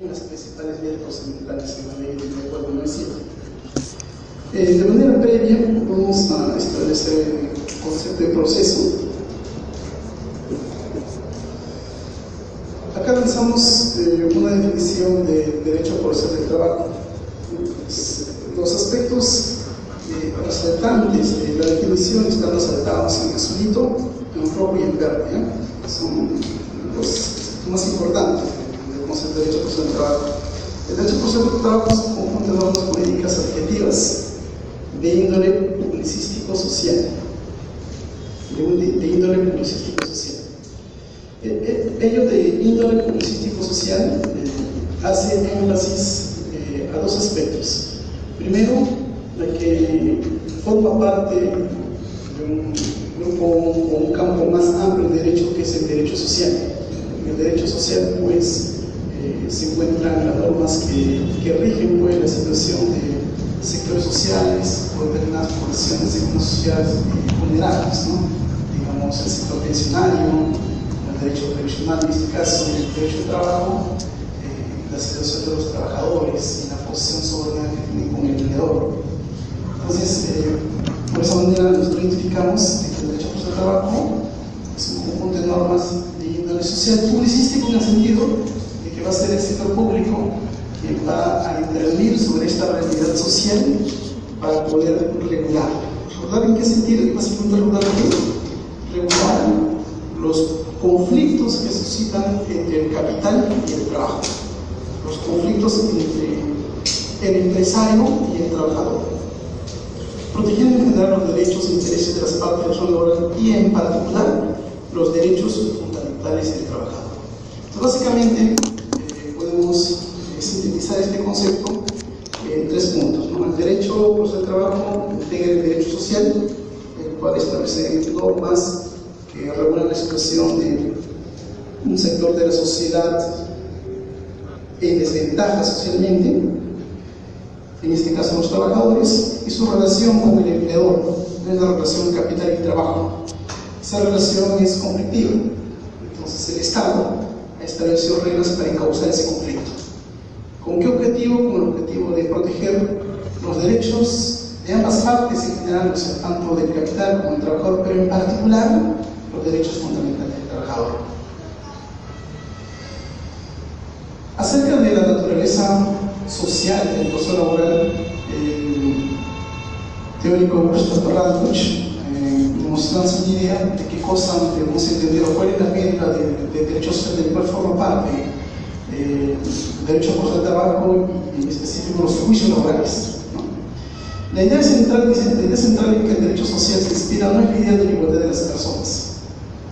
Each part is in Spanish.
las principales vías procedimentales que la ley de acuerdo no es cierto. De manera previa, vamos a establecer el concepto de proceso. Acá lanzamos una definición de derecho por hacer del trabajo. Los aspectos resaltantes de la definición están resaltados en azulito, en rojo y en verde. Son los más importantes del concepto de derecho por hacer del trabajo. El derecho por hacer del trabajo es un conjunto de normas jurídicas adjetivas de índole publicístico-social. Ello de índole publicístico-social hace énfasis a dos aspectos. Primero, de que forma parte de un grupo o un campo más amplio de derecho, que es el derecho social. En el derecho social, pues, se encuentran las normas que rigen, pues, la situación de sectores sociales o determinadas poblaciones de unas sociedades vulnerables, ¿no? Digamos, el sector pensionario, el derecho previsional, en este caso, el derecho de trabajo, la situación de los trabajadores y la posición subordinada que tienen con el empleador. Entonces, por esa manera nosotros identificamos que el derecho por el trabajo es un conjunto de normas de índole social publicístico, en el sentido de que va a ser el sector público quien va a intervenir sobre esta realidad social para poder regular. ¿Regular en qué sentido? ¿Qué básicamente regular qué? Regular los conflictos que suscitan entre el capital y el trabajo, los conflictos entre el empresario y el trabajador, protegiendo en general los derechos e intereses de las partes de la laboral y en particular los derechos fundamentales del trabajador. Entonces, básicamente podemos sintetizar este concepto en tres puntos, ¿no? El derecho por el trabajo integra el derecho social, el cual establece normas que regulan la situación de un sector de la sociedad en desventaja socialmente, en este caso los trabajadores, y su relación con el empleador, es la relación capital y trabajo. Esa relación es conflictiva, entonces el Estado ha establecido reglas para encauzar ese conflicto. ¿Con qué objetivo? Con el objetivo de proteger los derechos de ambas partes en general, o sea, tanto del capital como del trabajador, pero en particular los derechos fundamentales del trabajador. Acerca de la naturaleza social del proceso laboral, el teórico Gustav Radlich nos lanza una idea de qué cosa debemos entender o cuál es la medida de derechos social del cual forma parte el derecho por el trabajo y en específico los juicios laborales, ¿no? La idea central dice, la idea central en que el derecho social se inspira no es la idea de la igualdad de las personas,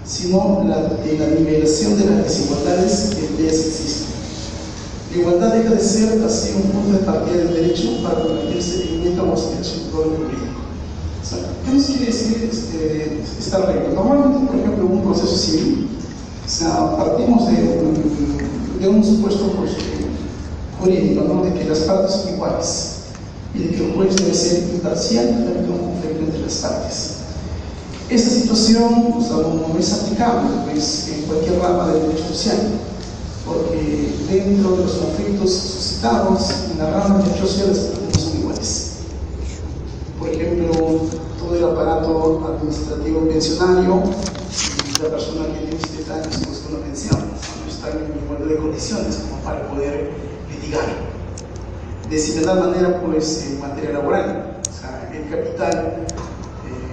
sino de la nivelación de las desigualdades que entre ellas existen. La igualdad deja de ser así un punto de partida del derecho para convertirse en meta o aspiración de orden jurídico. O sea, ¿qué nos quiere decir esta regla? Normalmente, por ejemplo, en un proceso civil, o sea, partimos de un supuesto jurídico, ¿no? De que las partes son iguales y de que el juez debe ser imparcial frente a un conflicto entre las partes. Esta situación, o sea, no es aplicable, pues, en cualquier rama del derecho social, porque dentro de los conflictos suscitados en la rama del derecho social las personas no son iguales. Por ejemplo, todo el aparato administrativo pensionario, la persona que tiene 70 años y busca una pensión, no está en igualdad de condiciones como para poder litigar. De similar manera, pues, en materia laboral, o sea, el capital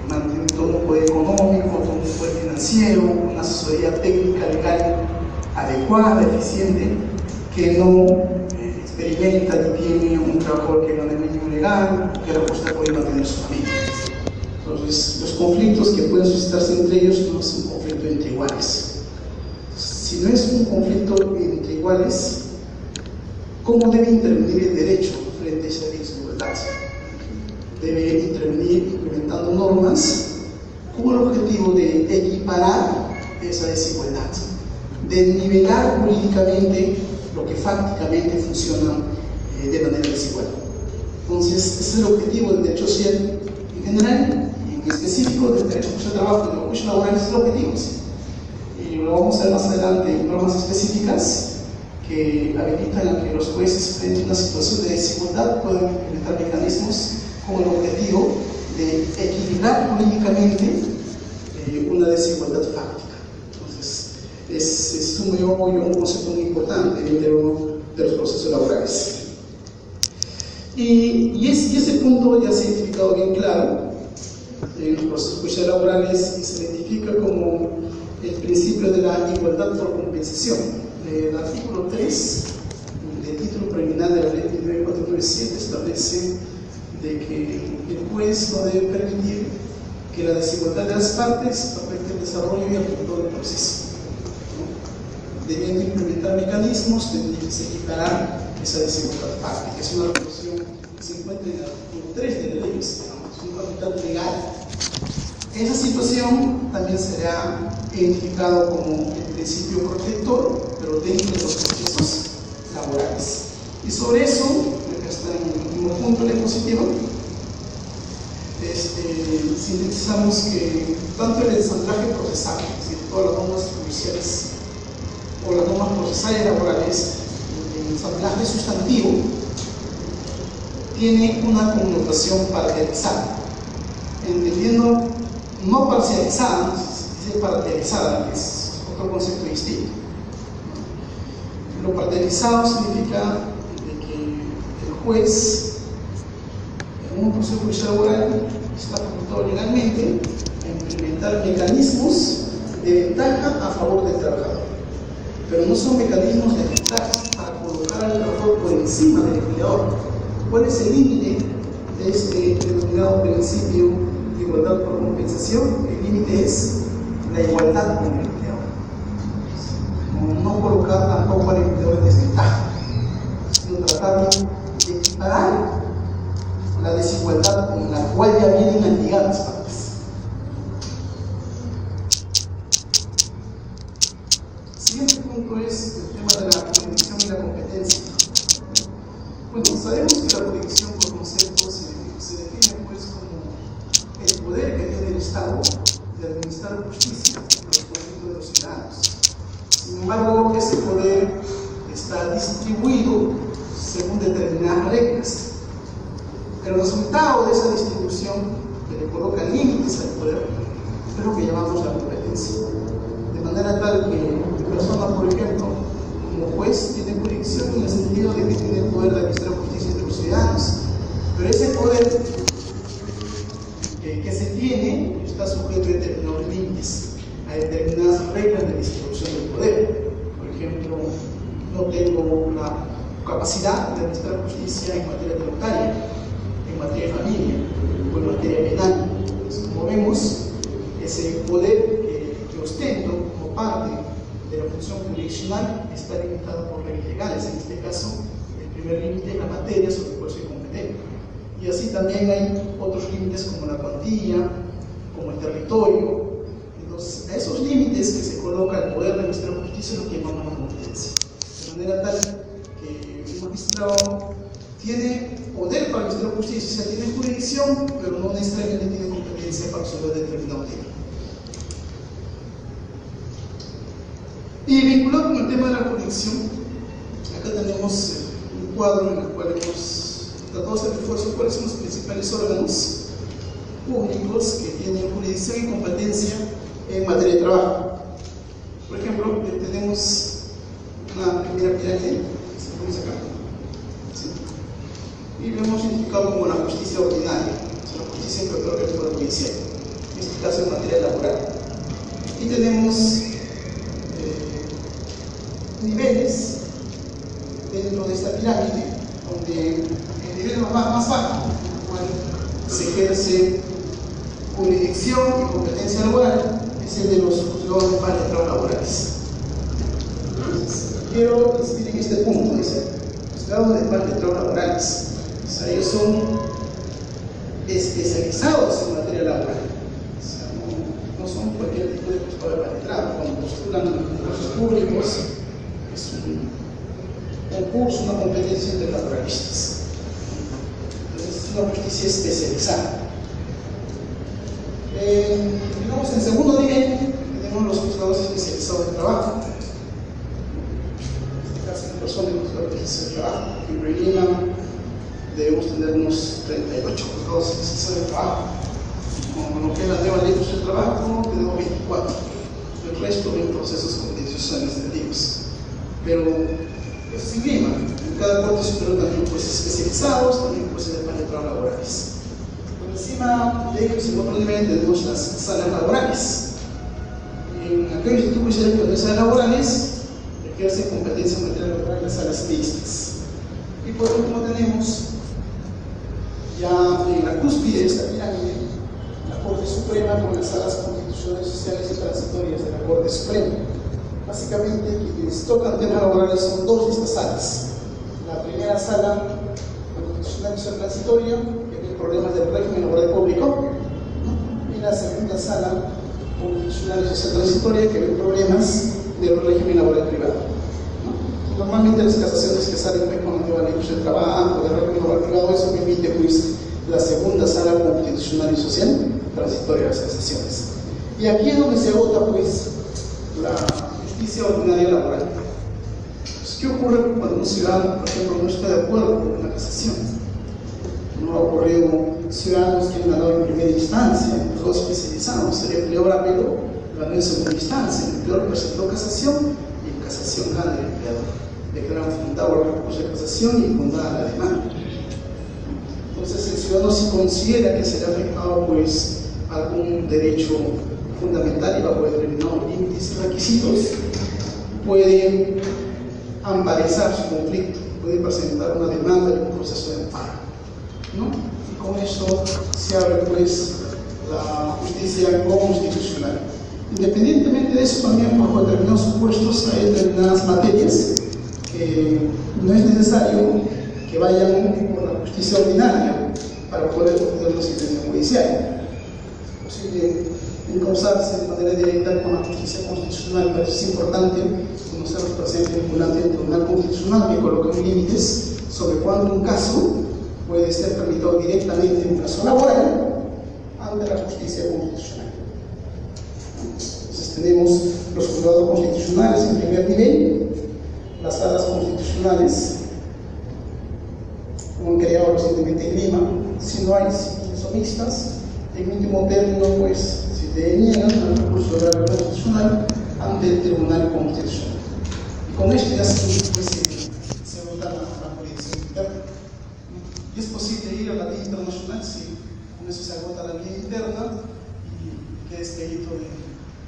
mantiene todo un poder económico, todo un poder financiero, una asesoría técnica legal adecuada, eficiente, que no experimenta ni tiene un trabajador que gane el mínimo legal, que la costa puede mantener su familia. Entonces, los conflictos que pueden suscitarse entre ellos no es un conflicto entre iguales. Si no es un conflicto entre iguales, ¿cómo debe intervenir el derecho frente a esa desigualdad? Debe intervenir implementando normas con el objetivo de equiparar esa desigualdad, de nivelar jurídicamente lo que fácticamente funciona de manera desigual. Entonces, ese es el objetivo del derecho social en general, y en específico del derecho por el trabajo y de los juicios laborales, es el objetivo, ¿sí? Y lo vamos a ver más adelante en normas específicas que habilitan a que los jueces, frente a una situación de desigualdad, puedan implementar mecanismos con el objetivo de equilibrar jurídicamente una desigualdad fáctica. Entonces, es un concepto muy importante dentro de los procesos laborales. Y ese punto ya se ha identificado bien claro en los procesos judiciales laborales y se identifica como el principio de la igualdad por compensación. El artículo 3 del título preliminar de la ley 29497 establece de que el juez no debe permitir que la desigualdad de las partes afecte el desarrollo y el futuro del proceso, ¿no? Debiendo implementar mecanismos de equiparar esa desigualdad fáctica. Es una resolución que se encuentra en el artículo 3 de la ley, es una facultad legal. Esa situación también será identificado como el principio protector, pero dentro de los procesos laborales. Y sobre eso, acá está en el último punto de la diapositiva, sintetizamos que tanto el ensamblaje procesal, es decir, todas las normas judiciales o las normas procesales laborales, el ensamblaje sustantivo tiene una connotación parcializada, entendiendo no parcializada, dice parcializada, que es otro concepto distinto. Lo parcializado significa de que el juez en un proceso judicial laboral está facultado legalmente a implementar mecanismos de ventaja a favor del trabajador, pero no son mecanismos de ventaja para colocar al trabajador por encima del empleador. ¿Cuál es el límite de este denominado principio de igualdad por compensación? El límite es la igualdad con el empleador. No colocar tampoco al empleador en desventaja, sino tratar de equiparar la desigualdad con la cual ya vienen ligadas las partes. El siguiente punto es el tema de la jurisdicción y la competencia. Bueno, sabemos que la jurisdicción por concepto se define pues como el poder que tiene el Estado de administrar justicia a los conflictos de los ciudadanos. Sin embargo, ese poder está distribuido según determinadas reglas. El resultado de esa distribución que le coloca límites al poder es lo que llamamos la competencia. De manera tal que la persona, por ejemplo, como juez, tiene jurisdicción en el sentido de que tiene el poder de administrar justicia entre los ciudadanos. Pero ese poder que se tiene está sujeto a determinados límites, a determinadas reglas de distribución del poder. Por ejemplo, no tengo la capacidad de administrar justicia en materia tributaria, en materia de familia o en materia penal. Entonces, como vemos, ese poder que ostento como parte de la función jurisdiccional está limitado por leyes legales. En este caso, el primer límite es la materia sobre la cual soy competente. Y así también hay otros límites como la cuantía, como el territorio. Entonces, a esos límites que se coloca el poder de administrar justicia es lo que llamamos la competencia. De manera tal que el magistrado tiene poder para administrar justicia, o sea, tiene jurisdicción, pero no necesariamente tiene competencia para resolver determinado tema. Y vinculado con el tema de la jurisdicción, acá tenemos un cuadro en el cual hemos tratado de hacer esfuerzo cuáles son los principales órganos públicos que tienen jurisdicción y competencia en materia de trabajo. Por ejemplo, tenemos una primera pirámide, que se pone acá, ¿sí? Y lo hemos identificado como la justicia ordinaria, o sea, la justicia que otorga el Poder Judicial, en este caso en materia laboral. Y tenemos niveles dentro de esta pirámide, donde el nivel más bajo, en el cual se ejerce jurisdicción y competencia laboral, es el de los juzgados de paz y trabajo laborales. Entonces, quiero insistir en este punto, dice, juzgados de paz y trabajo laborales. O sea, ellos son especializados en materia laboral. O sea, no son cualquier tipo de juzgado de paz y trabajo. Cuando postulan concursos públicos, es un concurso, una competencia entre laboralistas. Entonces, es una justicia especializada. Digamos, en segundo nivel tenemos los juzgados especializados de trabajo. En este caso, especialistas de trabajo. Por ejemplo, en Lima debemos tener unos 38 juzgados especializados de trabajo. Con lo que es la nueva ley de trabajo, tenemos 24. El resto en procesos contenciosos administrativos. Pero eso es en Lima. En cada corte superior también jueces especializados, también jueces de panel de trabajo laborales. Por encima de ellos, en otro nivel, tenemos las salas laborales. En aquellos institutos judiciales que no hay salas laborales, ejerce competencia en materia laboral en las salas mixtas. Y por último tenemos ya en la cúspide de esta pirámide la Corte Suprema con las salas constitucionales, sociales y transitorias de la Corte Suprema. Básicamente, quienes tocan temas laborales son dos de estas salas. La primera sala constitucional y social transitoria, que ve problemas del régimen laboral público, ¿no? Y la segunda sala constitucional y social transitoria, que ve problemas del régimen laboral privado, ¿no? Normalmente las casaciones que salen con la nueva ley del trabajo, del régimen laboral privado, eso permite pues la segunda sala constitucional y social transitoria de las casaciones. Y aquí es donde se agota pues la justicia ordinaria laboral. Pues, ¿qué ocurre cuando un ciudadano, por ejemplo, no está de acuerdo con una casación? No ha ocurrido ciudadanos que han ganado en primera instancia, en juzgados especializados, sería empleador apeló, ganó en segunda instancia, el empleador presentó casación y en casación gana el empleador. Declaran fundado el recurso de casación y fundada la demanda. Entonces el ciudadano, si considera que será afectado pues algún derecho fundamental y bajo determinados límites y requisitos, puede amparizar su conflicto, puede presentar una demanda y un proceso de amparo, ¿no? Y con esto se abre pues la justicia constitucional. Independientemente de eso, también bajo determinados supuestos hay determinadas materias que no es necesario que vayan por la justicia ordinaria para poder obtener la sentencia judicial. Es posible encauzarse de manera directa con la justicia constitucional, pero es importante conocer los presentes vinculantes del Tribunal Constitucional que colocan límites sobre cuándo un caso puede ser tramitado directamente en un caso laboral ante la justicia constitucional. Entonces tenemos los juzgados constitucionales en primer nivel, las salas constitucionales, como han creado recientemente en Lima. Si no hay civiles o mixtas, en último término, pues, si te niegan al recurso de la constitucional ante el Tribunal Constitucional. Y con esto ya se vota la jurisdicción interna. Y es posible ir a la vía internacional si con eso se agota la vía interna y queda expedito de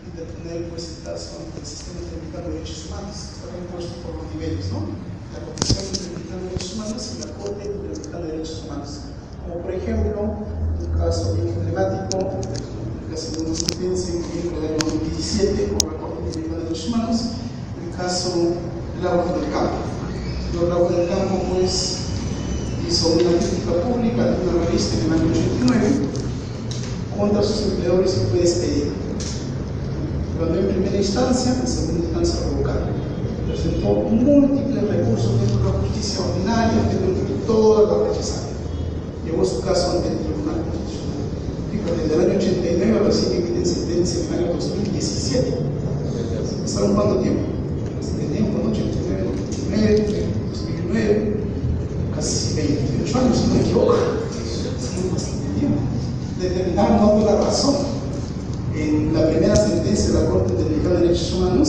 interponer pues, el caso ante el sistema interamericano de derechos humanos, que está compuesto por los niveles, ¿no? La Comisión Interamericana de Derechos Humanos y la Corte Interamericana de Derechos Humanos. Como por ejemplo, un caso bien emblemático, la segunda sentencia en el año 2017 por la Corte Interamericana de Derechos Humanos, el caso Lagos del Campo. Los Lagos del Campo, pues, hizo una crítica pública de una revista en el año 89 contra sus empleadores y fue despedido. Ganó en primera instancia, en segunda instancia revocada. Presentó múltiples recursos dentro de la justicia ordinaria, dentro de todas las rechazadas. Llevó su caso ante el Tribunal Constitucional. Fíjate, desde el año 89 recién emiten sentencia en el año 2017. ¿Pasaron cuánto tiempo? Desde tiempo, ¿no? 89, 99, 2009, casi 28 años, si no me equivoco. Determinaron dando la razón en la primera sentencia de la Corte Interamericana de Derechos Humanos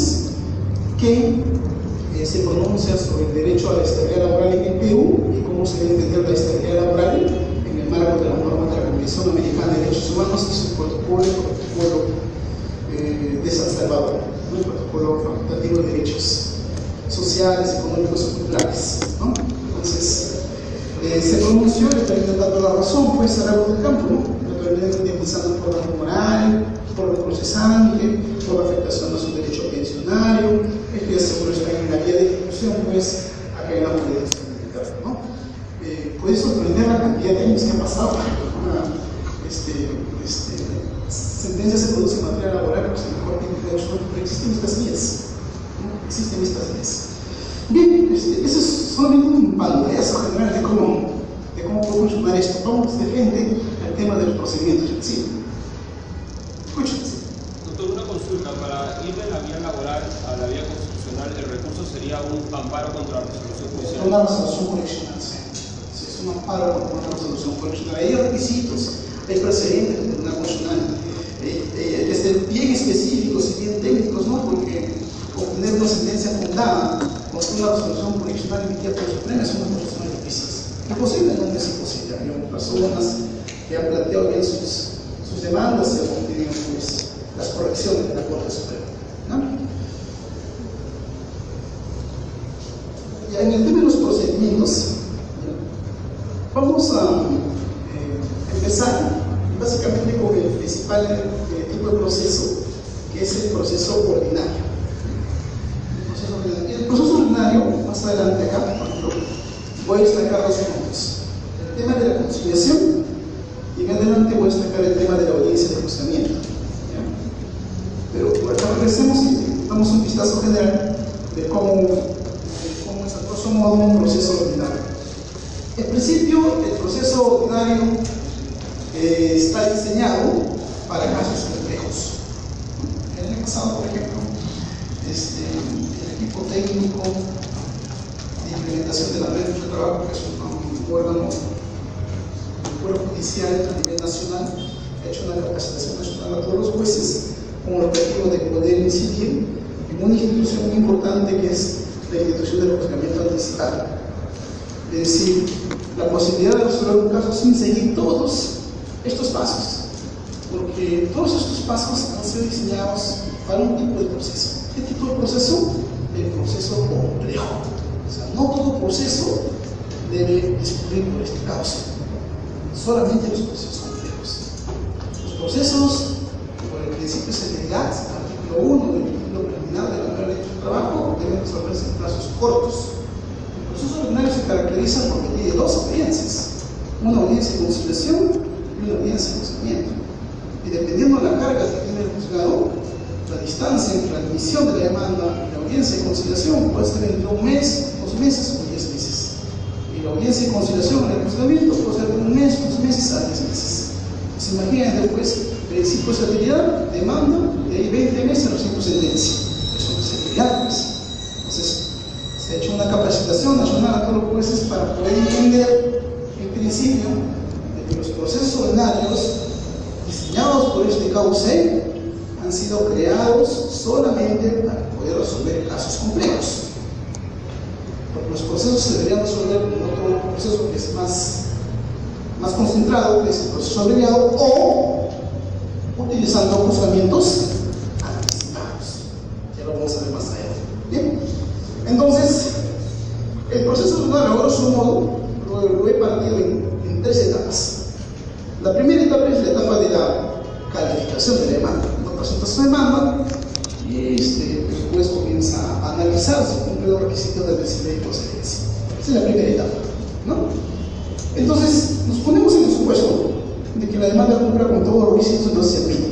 que se pronuncia sobre el derecho a la estabilidad laboral en el Perú y cómo se debe entender la estabilidad laboral en el marco de las normas de la Convención Americana de Derechos Humanos y su protocolo de San Salvador, ¿no? El protocolo facultativo de derechos sociales, económicos y culturales, ¿no? Entonces, se pronunció, le terminó dando la razón, pues a Lagos del Campo, ¿no? Le terminó indemnizando por daño moral, por reproche cesante, por afectación a su derecho pensionario. Esto ya seguro está en la vía de ejecución, pues, acá en la jurisdicción militar, ¿no? Puede sorprender la cantidad de años que ha pasado. Una sentencia se produce en materia laboral, pues en la Corte Interamericana de Derechos Humanos, pero existen estas vías, ¿no? Existen estas vías. Bien, eso es solamente un pantallazo general de cómo puede funcionar esto. Vamos de frente al tema de los procedimientos. Sí. Escúchense. Doctor, una consulta. Para ir de la vía laboral a la vía constitucional, el recurso sería un amparo contra la resolución judicial. una resolución correccional. Si es un amparo por una resolución correccional, hay requisitos, hay precedentes del Tribunal Constitucional, bien específicos y bien técnicos, ¿no? Porque obtener una sentencia fundada con una resolución correccional emitida por el Supremo es una cosa muy difícil. Imposible, no es imposible. Hay personas que han planteado bien sus demandas y han obtenido pues, las correcciones de la Corte Suprema, ¿no? Y en el tema de los procedimientos, vamos a empezar básicamente con el principal tipo de proceso, que es el proceso ordinario. El proceso ordinario, más adelante acá, por ejemplo, voy a destacar dos puntos: el tema de la conciliación, y en adelante voy a destacar el tema de la audiencia de juzgamiento. Pero por acá regresemos y damos un vistazo general de cómo es a grosso modo un proceso ordinario. En principio, el proceso ordinario está diseñado para casos complejos. El año pasado, por ejemplo, el equipo técnico de implementación de la red de trabajo, que es un órgano del Poder Judicial a nivel nacional, ha hecho una capacitación nacional a todos los jueces con el objetivo de poder incidir en una institución muy importante que es la institución del juzgamiento anticipado. Es decir, la posibilidad de resolver un caso sin seguir todos estos pasos, porque todos estos pasos han sido diseñados para un tipo de proceso. ¿Qué tipo de proceso? El proceso complejo. O sea, no todo proceso debe discurrir por este causa, solamente los procesos complejos. Los procesos, por el principio de celeridad, artículo 1 del título preliminar de la nueva ley de trabajo, deben resolverse en plazos cortos. El proceso ordinario se caracteriza por que tiene dos audiencias: una audiencia de conciliación y una audiencia de juzgamiento. Y dependiendo de la carga que tiene el juzgado, la distancia entre la admisión de la demanda y la audiencia de conciliación puede ser entre un mes, 2 meses o 10 meses. Y la audiencia de conciliación en el juzgamiento puede ser de 1 mes, 2 meses a 10 meses. Pues imaginen después, principio de celeridad, demanda, de ahí 20 meses recibo sentencia. Eso es celeridad, pues. Entonces, se ha hecho una capacitación nacional a todos los jueces para poder entender el principio de que los procesos ordinarios diseñados por este cauce han sido creados solamente para poder resolver casos complejos. Porque los procesos se deberían resolver con otro proceso que es más concentrado, que es el proceso abreviado, o utilizando juzgamientos anticipados. Ya lo vamos a ver más allá. Bien, entonces, el proceso ordinario, a grosso modo, lo he partido en 3 etapas. La primera etapa es la etapa de la calificación de la demanda. No presenta su demanda y el juez comienza a analizar si cumple los requisitos de admisibilidad y procedencia. Esa es la primera etapa, ¿no? Entonces, nos ponemos en el supuesto de que la demanda cumpla con todos los requisitos, entonces se admite.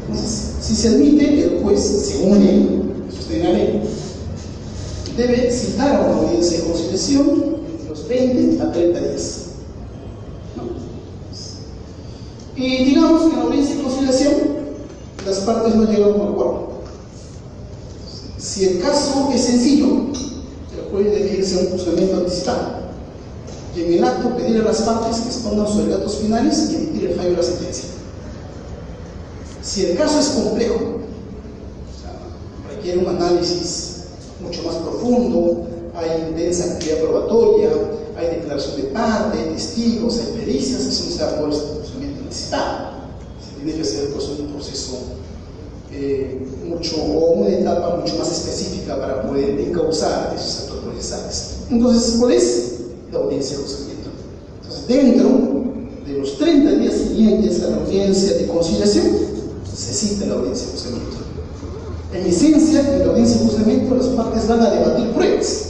Entonces, si se admite, el juez, según ley, sostiene la ley, debe citar a una audiencia de conciliación entre los 20 a 30 días. Y digamos que en la audiencia de conciliación las partes no llegan a un acuerdo. Si el caso es sencillo, el juez debe irse a un juzgamiento anticipado y en el acto pedir a las partes que expongan sus alegatos finales y emitir el fallo de la sentencia. Si el caso es complejo, o sea, requiere un análisis mucho más profundo, hay intensa actividad probatoria, hay declaración de parte, hay testigos, hay pericias, eso no se da por se tiene que hacer pues, un proceso o una etapa mucho más específica para poder encauzar esos actos procesales. Entonces, ¿cuál es la audiencia de juzgamiento? Entonces, dentro de los 30 días siguientes a la audiencia de conciliación, se cita la audiencia de juzgamiento. En esencia, en la audiencia de juzgamiento, las partes van a debatir pruebas.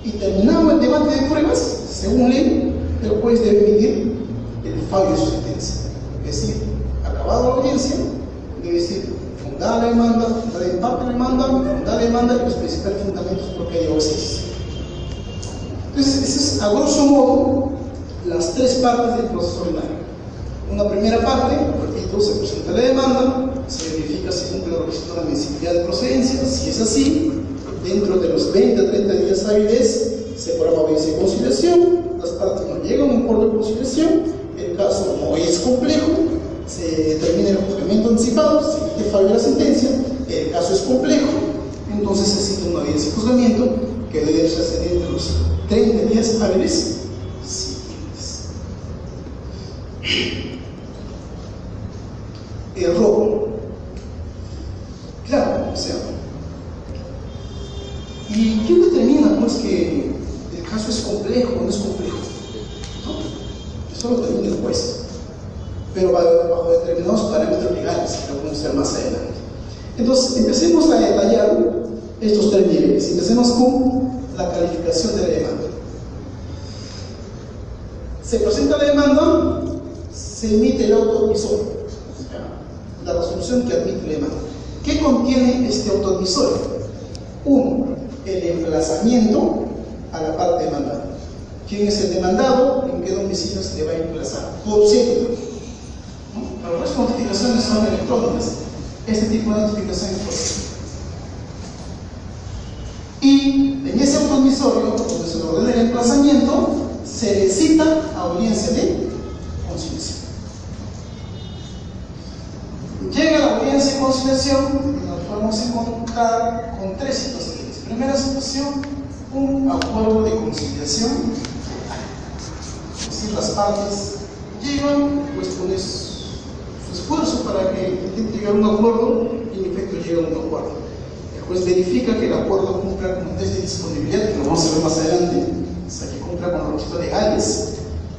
Y terminado el debate de pruebas, según ley, el juez debe emitir el fallo de su sentencia. Es decir, acabada la audiencia, debe decir fundada la demanda, fundada en parte la demanda, fundada la demanda y los principales fundamentos por qué llegó a existir. Entonces, esas es a grosso modo las 3 partes del proceso ordinario. Una primera parte, repito, se presenta la demanda, se verifica si cumple los requisitos de admisibilidad de procedencia. Si es así, dentro de los 20 a 30 días hábiles se programa audiencia de conciliación, las partes no llegan a un acuerdo de conciliación, el caso no es complejo, se determina el juzgamiento anticipado, se emite fallo de la sentencia, el caso es complejo, entonces se cita una audiencia de juzgamiento que debe hacerse dentro de los 30 días hábiles siguientes. El robo. Claro, o sea, ¿y quién determina pues que el caso es complejo o no es complejo? ¿No? Eso lo determina el juez, pero bajo determinados parámetros legales que lo vamos a ver más adelante. Entonces, empecemos a detallar estos tres niveles. Empecemos con la calificación de la demanda. Se presenta la demanda, se emite el auto admisorio, o sea, la resolución que admite la demanda. ¿Qué contiene este auto admisorio? 1. El emplazamiento a la parte demandada. ¿Quién es el demandado? ¿En qué domicilio se le va a emplazar? Por cierto, ¿no? Algunas notificaciones son electrónicas. Este tipo de notificación es posible. Y en ese auto admisorio, donde se le ordena el emplazamiento, se le cita audiencia de conciliación. Llega la audiencia de conciliación y nos podemos encontrar con tres situaciones. Primera situación, un acuerdo de conciliación, es decir, las partes llegan, pues ponen su esfuerzo para que intenten llegar a un acuerdo y en efecto llega a un acuerdo. El juez verifica que el acuerdo cumpla con un test de disponibilidad, que lo vamos a ver más adelante, o sea, que cumpla con los requisitos legales,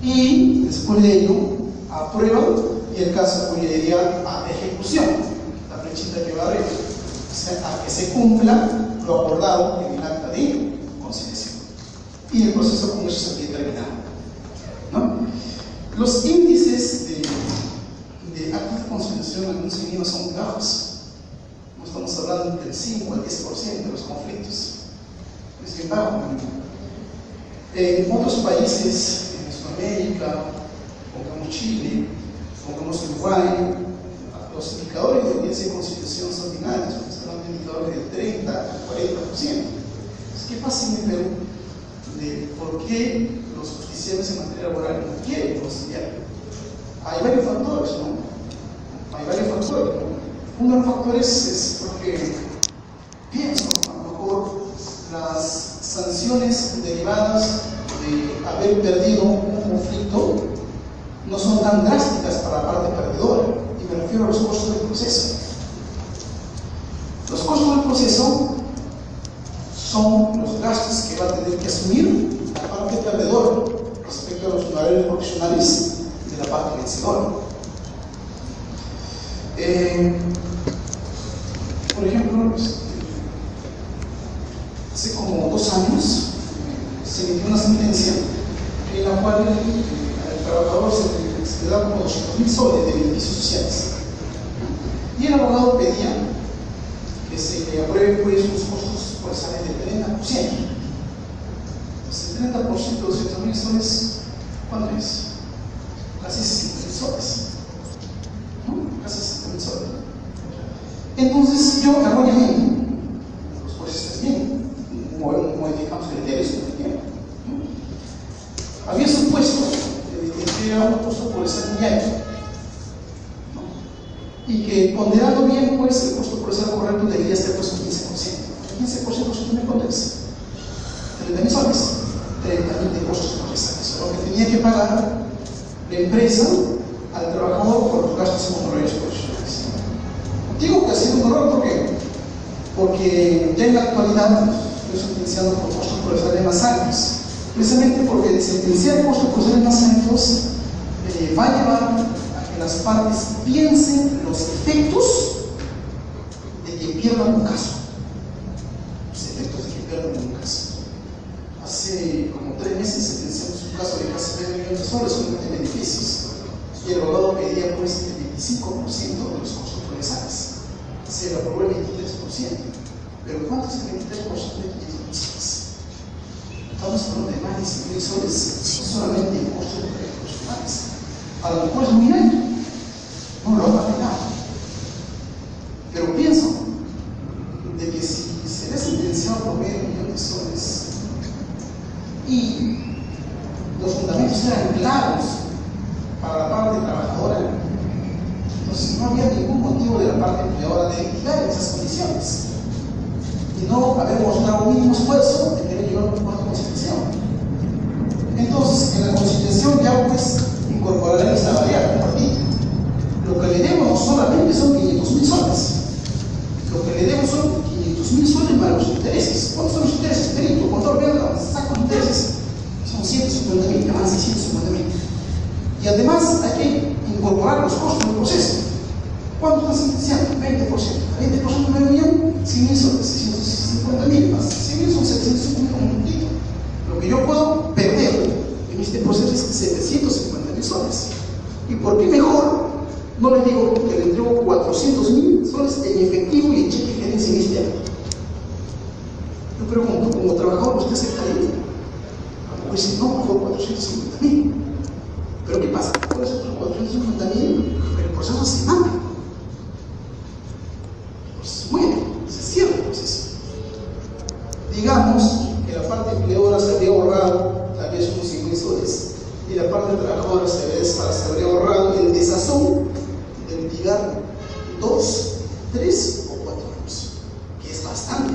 y después de ello aprueba y el caso acudiría a ejecución, la flechita que va arriba, o sea, a que se cumpla lo acordado en el acta de conciliación. Y el proceso con eso se había terminado, ¿no? Los índices de actos de conciliación en un seguimiento son muy bajos. No estamos hablando del 5 al 10% de los conflictos. Es bien bajo. En otros países, en Sudamérica, pongamos Chile, pongamos Uruguay, los indicadores de audiencia de conciliación son bien altos, estamos hablando de indicadores del 30 al 40%. ¿Qué pasa en el Perú? ¿Por qué los justiciables en materia laboral no quieren conciliar? Hay varios factores, ¿no? Hay varios factores, ¿no? Uno de los factores es porque pienso, a lo mejor, las sanciones derivadas de haber perdido un conflicto no son tan drásticas para la parte perdedora, y me refiero a los costos del proceso. Los costos del proceso son los gastos que va a tener que asumir la parte perdedora respecto a los honorarios profesionales de la parte vencedora. Por ejemplo, hace como 2 años se emitió una sentencia en la cual al trabajador se le da como 200.000 soles de beneficios sociales, y el abogado pedía que se le apruebe pues los costos procesales del 30%. Pues el 30% de 200.000 soles, ¿cuánto es? Casi 60.000 soles, ¿no? Casi 60.000 soles. Entonces yo erróneamente, los jueces también modificamos criterios en el tiempo, ¿no? Había supuesto que era un costo procesal muy alto, ¿no? Y que ponderando bien pues el costo procesal correcto debería ser pues un 15%. El 15% ¿cuánto me condes? 30.000 soles, 30.000 de costos procesales, lo que tenía que pagar la empresa al trabajador por los gastos en honorarios profesionales. Digo que ha sido un error, ¿por qué? Porque ya en la actualidad estoy sentenciando por costos procesales más altos, precisamente porque sentenciar costos procesales más altos va a llevar a que las partes piensen los efectos de que pierdan un caso. Los efectos de que pierdan un caso. Hace como 3 meses sentenciamos un caso de casi 3 millones de soles solamente en beneficios, y el abogado pedía pues el 25% de los costos procesales. Se le aprobó el 23%. Pero ¿cuánto es el 23% de 500.000 soles? Estamos hablando de más de 100.000 soles, no solamente en costos profesionales. A lo mejor es muy alto, no lo ha pagado. Pero pienso de que si se le ha sentenciado por y los fundamentos eran claros para la parte trabajadora. Entonces no había ningún motivo de la parte empleadora de litigar en esas condiciones y no haber mostrado un mínimo esfuerzo de querer llevar un acuerdo de conciliación. Entonces, en la conciliación ya pues incorporaremos esta variable compartida. Lo que le demos no solamente son 500.000 soles, lo que le demos son 500.000 soles más los intereses. ¿Cuántos son los intereses? Perito, contador, venga, saco los intereses. Son 150.000, llaman 650.000. Y además hay que incorporar los costos del proceso. ¿Cuánto están sentenciando? 20%. A 20% me venían 100.000 soles, 650.000 más 100.000 son 750 un puntito. Lo que yo puedo perder en este proceso es 750.000 soles. ¿Y por qué mejor no le digo que le entrego 400.000 soles en efectivo y en cheque gerencia en este año? Yo pregunto, como trabajador, ¿usted aceptaría? Pues no, mejor 450.000. Pero ¿qué pasa? Por eso por 450.000, el proceso se mata. Pues se muere, se cierra el proceso. Digamos que la parte empleadora se habría ahorrado tal vez unos 100.000 soles y la parte trabajadora se habría ahorrado el desazón de litigar 2, 3 o 4 años, que es bastante.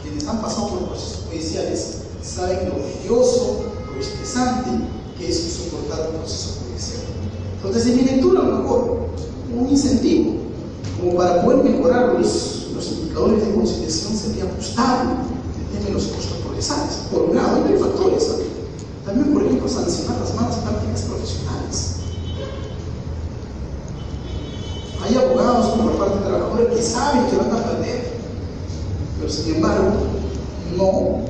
Quienes han pasado por procesos judiciales saben lo tedioso, lo estresante que es soportar un proceso judicial. Entonces, en mi lectura, a lo mejor, un incentivo como para poder mejorar los indicadores de conciliación sería ajustar el tema de los costos procesales. Por un lado, hay factores, ¿sabes? También, por ejemplo, sancionar las malas prácticas profesionales. Hay abogados por la parte trabajadora que saben que van a perder, pero sin embargo, no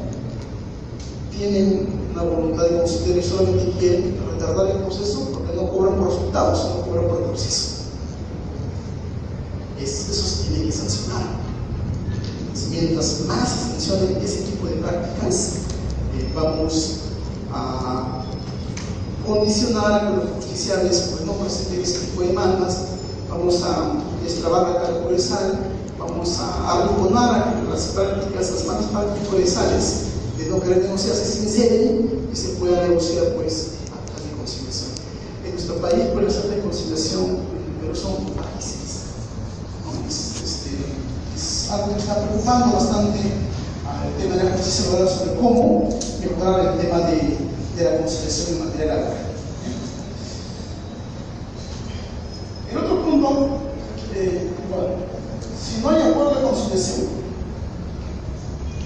tienen una voluntad de conciliar y solamente quieren retardar el proceso porque no cobran por resultados, no cobran por el proceso. Eso se tiene que sancionar. Mientras más se sancionen ese tipo de prácticas, vamos a condicionar a que los justiciables pues, no presenten ese tipo de demandas, vamos a destrabar la carga procesal, vamos a arrinconar a que las prácticas, las malas prácticas procesales de no querer negociar se sinceren y se pueda negociar pues actas de conciliación. En nuestro país pues las actas de conciliación pero son bajísimas, ¿no? Es algo que está preocupando bastante el tema de la justicia laboral sobre cómo mejorar el tema de la conciliación en materia laboral. El otro punto, bueno, si no hay acuerdo de conciliación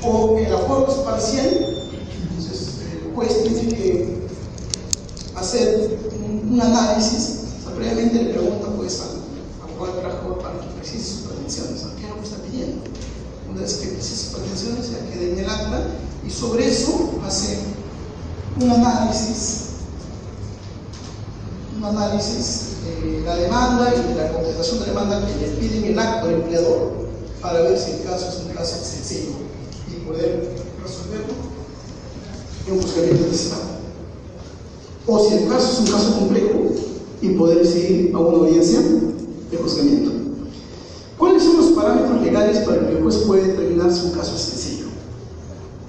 o el acuerdo es parcial, entonces el juez tiene que hacer un análisis. O sea, previamente le pregunta pues al abogado trabajador para que precise sus pretensiones, ¿qué es lo que está pidiendo? Una vez que precise sus pretensiones, ya queda en el acta y sobre eso hace un análisis de la demanda y de la contestación de la demanda que le pide en el acto al empleador para ver si el caso es un caso sencillo y poder resolverlo en un juzgamiento anticipado. O si el caso es un caso complejo y poder seguir a una audiencia de juzgamiento. ¿Cuáles son los parámetros legales para que el juez pueda determinar si un caso es sencillo?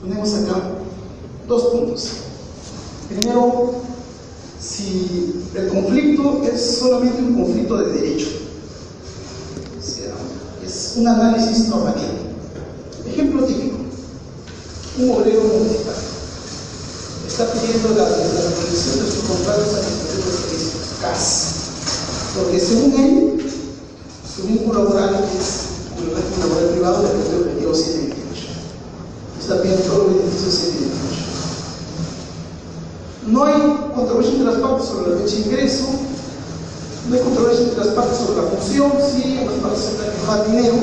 Tenemos acá dos puntos. Primero, si el conflicto es solamente un conflicto de derecho, o sea, es un análisis normativo. Ejemplo típico: un obrero municipal está pidiendo la revisión de sus contratos administrativos de servicios, CAS, porque según él, según un laboral que es un régimen laboral privado, le pide el objetivo 728. Está pidiendo todos los beneficios 728. No hay controversia entre las partes sobre la fecha de ingreso, no hay controversia entre las partes sobre la función, sí, las partes sobre que pagar dinero,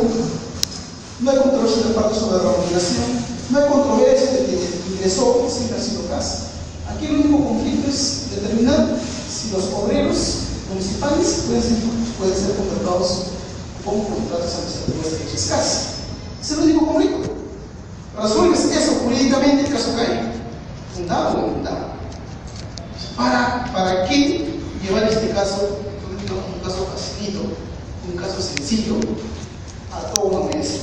no hay controversia entre las partes sobre la remuneración, no hay controversia de que ingresó sin haber sido casa. Aquí el único conflicto es determinar si los obreros municipales pueden ser contratados con contratos administrativos de fechas casa. Es el único conflicto. Resuelves eso jurídicamente, el caso cae. Fundado o infundado. ¿Para qué llevar este caso, un caso facilito, un caso sencillo, a toda una mesa?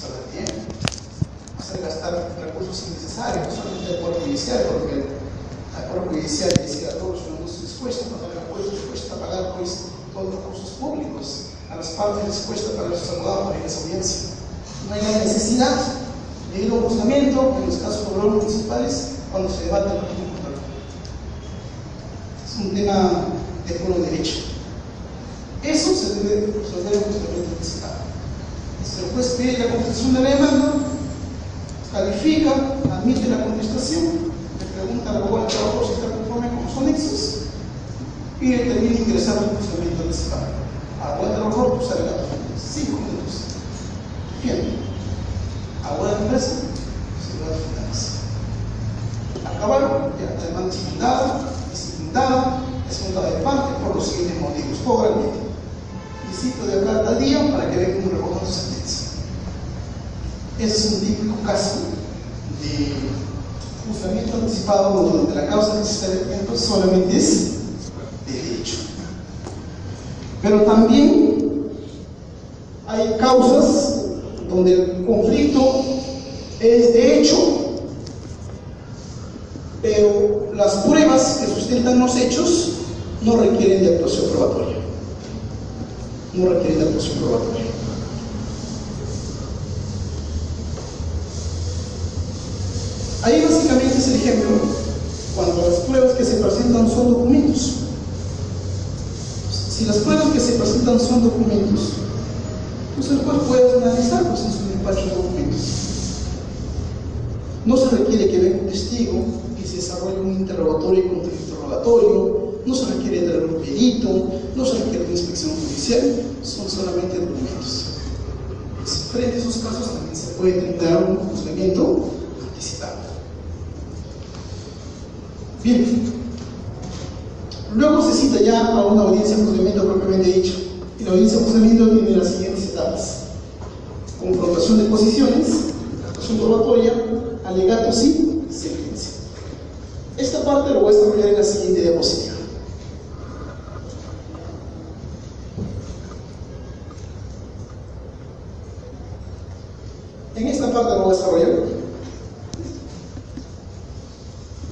Para perder tiempo. hacer gastar recursos innecesarios, no solamente el Poder Judicial, porque el Poder Judicial dice a todos no nos dispuesto, cuando el juez dispuesto a pagar pues, todos los recursos públicos, a las partes dispuestas a pagar sus abogados para ir a esa audiencia. No hay la necesidad de ir a un juzgamiento en los casos laborales municipales cuando se debate el régimen contractual. Es un tema de puro derecho. Eso se debe resolver en un juzgamiento anticipado. Si el juez pide la contestación de la demanda, califica, admite la contestación, le pregunta al abogado del trabajador si está conforme con los anexos y determina ingresar al juzgamiento anticipado. Abogado del trabajador, pues sale 5 minutos. Bien. Abogado de empresa, se va a finales. Acabaron, ya la demanda es fundada de parte por los siguientes motivos. Obviamente, visito de acá al día para que vengan un recojan su sentencia. Ese es un típico caso de juzgamiento anticipado donde la causa que se está defendiendo solamente es de derecho. Pero también hay causas donde el conflicto es de hecho, pero las pruebas que sustentan los hechos no requieren de actuación probatoria. No requieren de actuación probatoria. Ahí básicamente es el ejemplo cuando las pruebas que se presentan son documentos. Si las pruebas que se presentan son documentos, pues el juez puede analizar pues, en su despacho de documentos. No se requiere que venga un testigo, que se desarrolle un interrogatorio y contrainterrogatorio, no se requiere de un perito, no se requiere de una inspección judicial, son solamente documentos. Frente a esos casos también se puede tentar un juzgamiento anticipado. Bien, luego se cita ya a una audiencia de juzgamiento propiamente dicho. Y la audiencia de juzgamiento tiene las siguientes etapas: confrontación de posiciones, actuación probatoria, alegatos y sentencia. Esta parte lo voy a desarrollar en la siguiente diapositiva. En esta parte lo voy a desarrollar.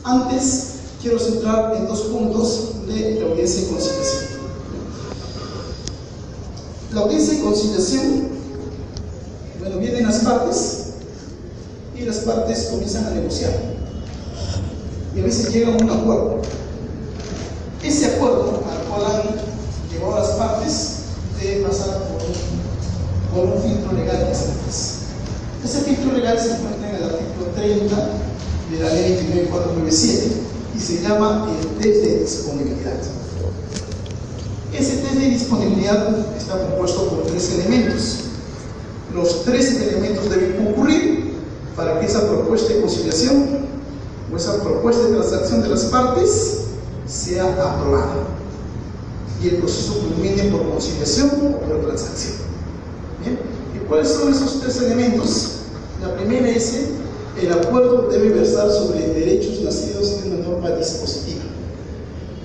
Antes quiero centrar en 2 puntos de la audiencia de conciliación. La audiencia de conciliación, bueno, vienen las partes y las partes comienzan a negociar y a veces llegan a un acuerdo. Ese acuerdo al cual han llegado las partes debe pasar por un filtro legal que se hace. Ese filtro legal se encuentra en el artículo 30 de la ley 29497 y se llama el test de disponibilidad. Ese test de disponibilidad está compuesto por 3 elementos. Los 3 elementos deben concurrir para que esa propuesta de conciliación o esa propuesta de transacción de las partes sea aprobada y el proceso culmine por conciliación o por transacción. ¿Bien? ¿Y cuáles son esos 3 elementos? La primera es el acuerdo debe versar sobre derechos nacidos en una norma dispositiva.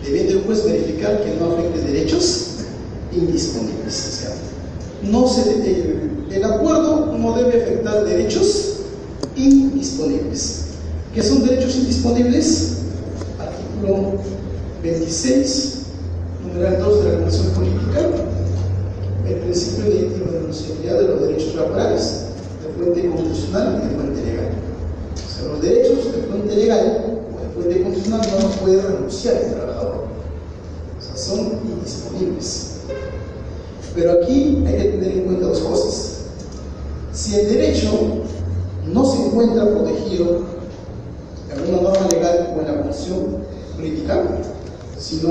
Debe el juez verificar que no afecte derechos indisponibles. O sea, el acuerdo no debe afectar derechos indisponibles. ¿Qué son derechos indisponibles? Artículo 26, numeral 2 de la Convención Política, el principio de irrenunciabilidad de los derechos laborales, de fuente constitucional y de fuente legal. O sea, los derechos de fuente legal o de fuente constitucional no los puede renunciar el trabajador. O sea, son indisponibles. Pero aquí hay que tener en cuenta 2 cosas. Si el derecho no se encuentra protegido en una norma legal o en la Constitución política, sino,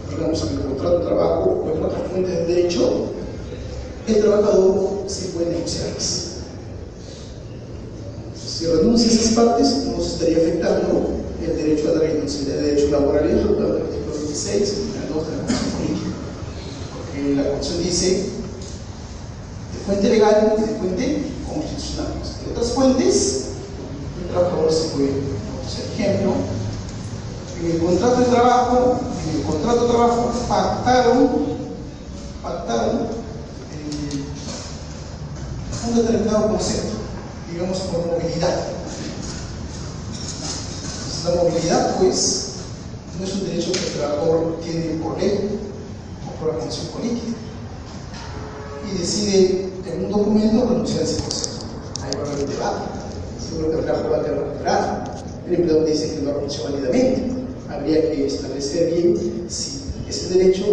digamos, en el contrato de trabajo o en otras fuentes de derecho, el trabajador se puede negociarlas. Si renuncia a esas partes, no se estaría afectando el derecho a la renuncia de derechos laborales, el artículo 26, el 2 de la Constitución política. Porque la Constitución dice de fuente legal y de fuente constitucional. De otras fuentes, el trabajador se puede negociar. Ejemplo, en el contrato de trabajo, pactaron un determinado concepto. digamos, por movilidad. Entonces, la movilidad, pues, no es un derecho que el trabajador tiene por ley o por acción política y decide en un documento renunciar a ese concepto. Ahí va a haber un debate. Seguro que el trabajador va a recuperar. El empleador dice que no renunció válidamente. Habría que establecer bien si ese derecho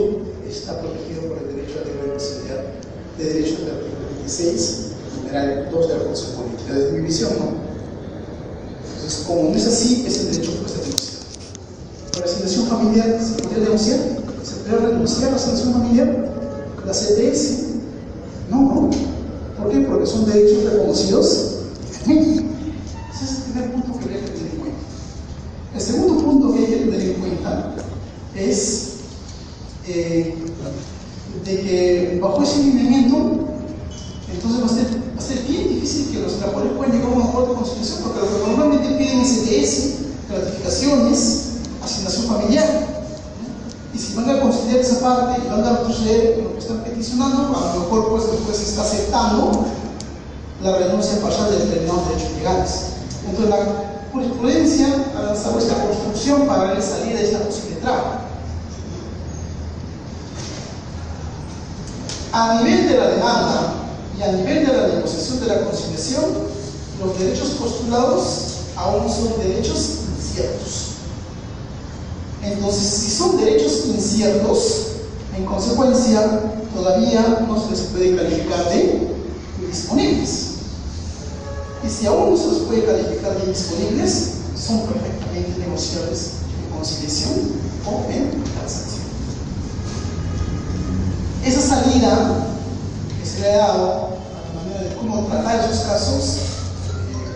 está protegido por el derecho a la posibilidad de derecho del artículo 26, numeral 2 de la Constitución Política. Desde mi visión, ¿no? Entonces, como no es así, es el derecho que está denunciado. Por asignación familiar, ¿se podría denunciar? ¿Se podría renunciar a la asignación familiar? ¿La CTS? No. ¿Por qué? Porque son derechos reconocidos legalmente. Ese es el primer punto que habría que tener en cuenta. El segundo punto que hay que tener en cuenta es de que bajo ese lineamiento, entonces va a ser bien difícil que los trabajadores puedan llegar a un acuerdo de conciliación, porque lo que normalmente piden es CTS, gratificaciones, asignación familiar. Y si van a conciliar esa parte y van a retroceder en lo que están peticionando, a lo mejor pues después se está aceptando la renuncia parcial de determinados derechos legales. Entonces la jurisprudencia ha lanzado esta construcción para darle salida a esta posible traba. A nivel de la demanda y a nivel de la negociación de la conciliación, los derechos postulados aún son derechos inciertos. Entonces, si son derechos inciertos, en consecuencia, todavía no se les puede calificar de indisponibles. Y si aún no se los puede calificar de indisponibles, son perfectamente negociables en conciliación o en transacción. Esa salida que se le ha dado a la manera de cómo tratar esos casos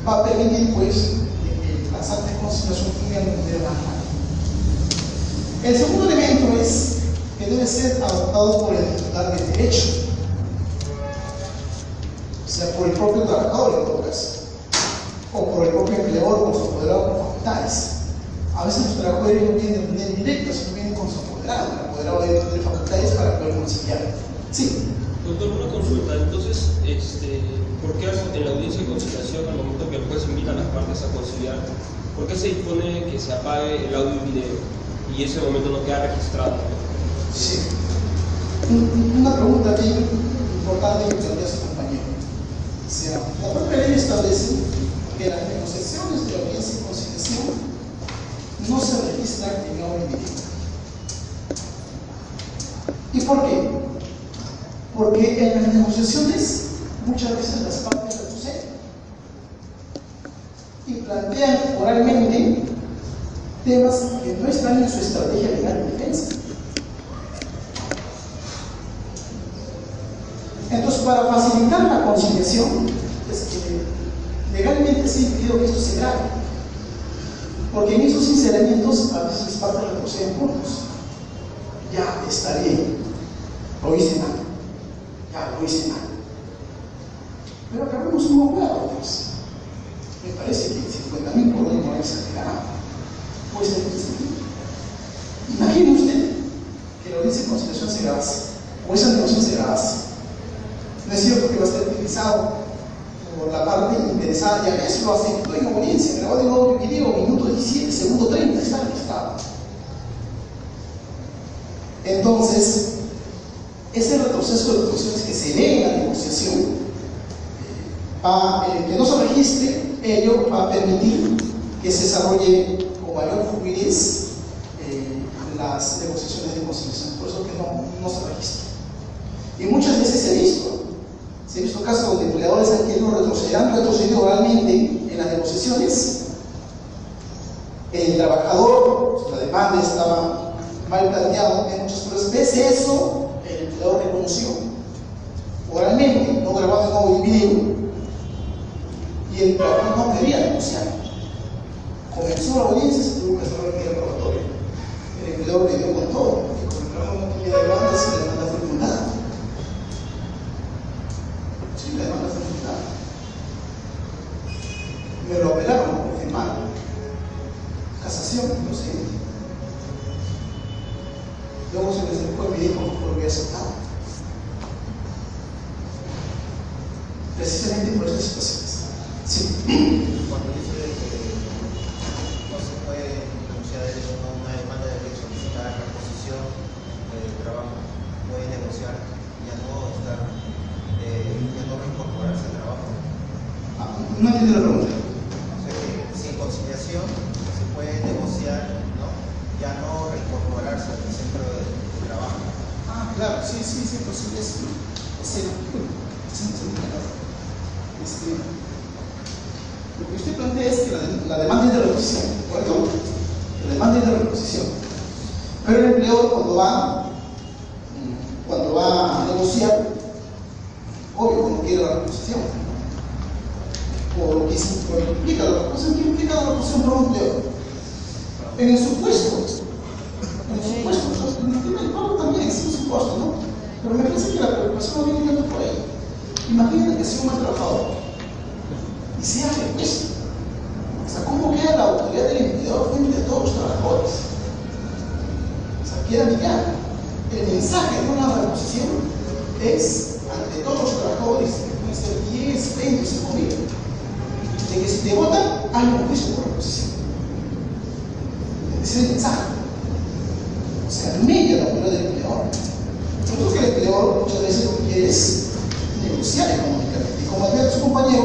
va a permitir pues que las actas de conciliación fluyan de manera normal. El segundo elemento es que debe ser adoptado por el titular del derecho, o sea, por el propio trabajador en todo caso, o por el propio empleador con su apoderado con facultades. A veces los trabajadores no vienen de manera directa, sino vienen con su apoderado. El apoderado debe tener facultades para poder conciliar. Sí. Doctor, una consulta. Entonces, ¿por qué en la audiencia de conciliación, al momento que el juez invita a las partes a conciliar, por qué se dispone que se apague el audio y video y ese momento no queda registrado? Sí. Una pregunta bien importante que plantea su compañero. O sea, la propia ley establece que las negociaciones de audiencia y conciliación no se registran en audio y video. ¿Y por qué? Porque en las negociaciones muchas veces las partes retroceden y plantean oralmente temas que no están en su estrategia legal de defensa. Entonces, para facilitar la conciliación, es que legalmente se ha impedido que esto se grabe, porque en esos sinceramientos a veces las partes retroceden puntos. Ya está bien, lo hice mal, ya lo hice mal, pero acabamos un acuerdo. Pues me parece que 50.000 por año no es exagerado. Puede ser distinto. Imagine usted que la audiencia de conciliación se grabase, o esa negociación se grabase. No es cierto que va a ser utilizado por la parte interesada, ya eso lo aceptó en audiencia, grabado en audio y video, minuto 17, segundo 30, está registrado. Entonces, ese retroceso de negociaciones que se ve en la negociación, que no se registre, ello va a permitir que se desarrolle con mayor fluidez las negociaciones de conciliación, por eso que no se registra. Y muchas veces se ha visto casos donde empleadores han querido han retrocedido oralmente en las negociaciones. El trabajador, la demanda estaba mal planteado en muchas cosas. Pese a eso, el empleador reconoció oralmente, no grabado en audio y video, y el trabajador no quería negociar. Comenzó la audiencia, se tuvo que hacer la medida probatoria. El empleador le dio con todo, porque como el trabajador no tenía demanda, si la demanda fue fundada. Sí, la demanda fue fundada. Me lo apelaron por firmar. Casación, no sé. Luego se les acercó y me dijo que lo había aceptado. Precisamente por esas situaciones. Sí. Cuando dice que no se puede negociar una demanda de solicitar reposición del trabajo, puede negociar ya no estar, ya no reincorporarse al trabajo. No entiendo la pregunta. O sea que sin conciliación se puede negociar, ¿no? Ya no reincorporarse al centro de trabajo. Claro, sí, posible. Lo que usted plantea es que la demanda es de reposición, ¿correcto? La demanda es de reposición. Pero el empleador cuando va a negociar, obvio que no quiere la reposición. O lo que implica la reposición, ¿qué implica la reposición para un empleador? En el supuesto, en el tema del pago también es un supuesto, ¿no? Pero me parece que la preocupación viene yendo por ahí. Imagínate que sea un mal trabajador y sea repuesto. O sea, ¿cómo queda la autoridad del empleador frente a todos los trabajadores? O sea, queda ligado. El mensaje de una reposición es, ante todos los trabajadores, que pueden ser 10, 20, 5.000, de que si te votan, hay un juicio por reposición. Ese es el mensaje. O sea, media la autoridad del empleador. Yo creo que el empleador muchas veces lo que quiere es negociar económicamente. Y como advierte su compañero,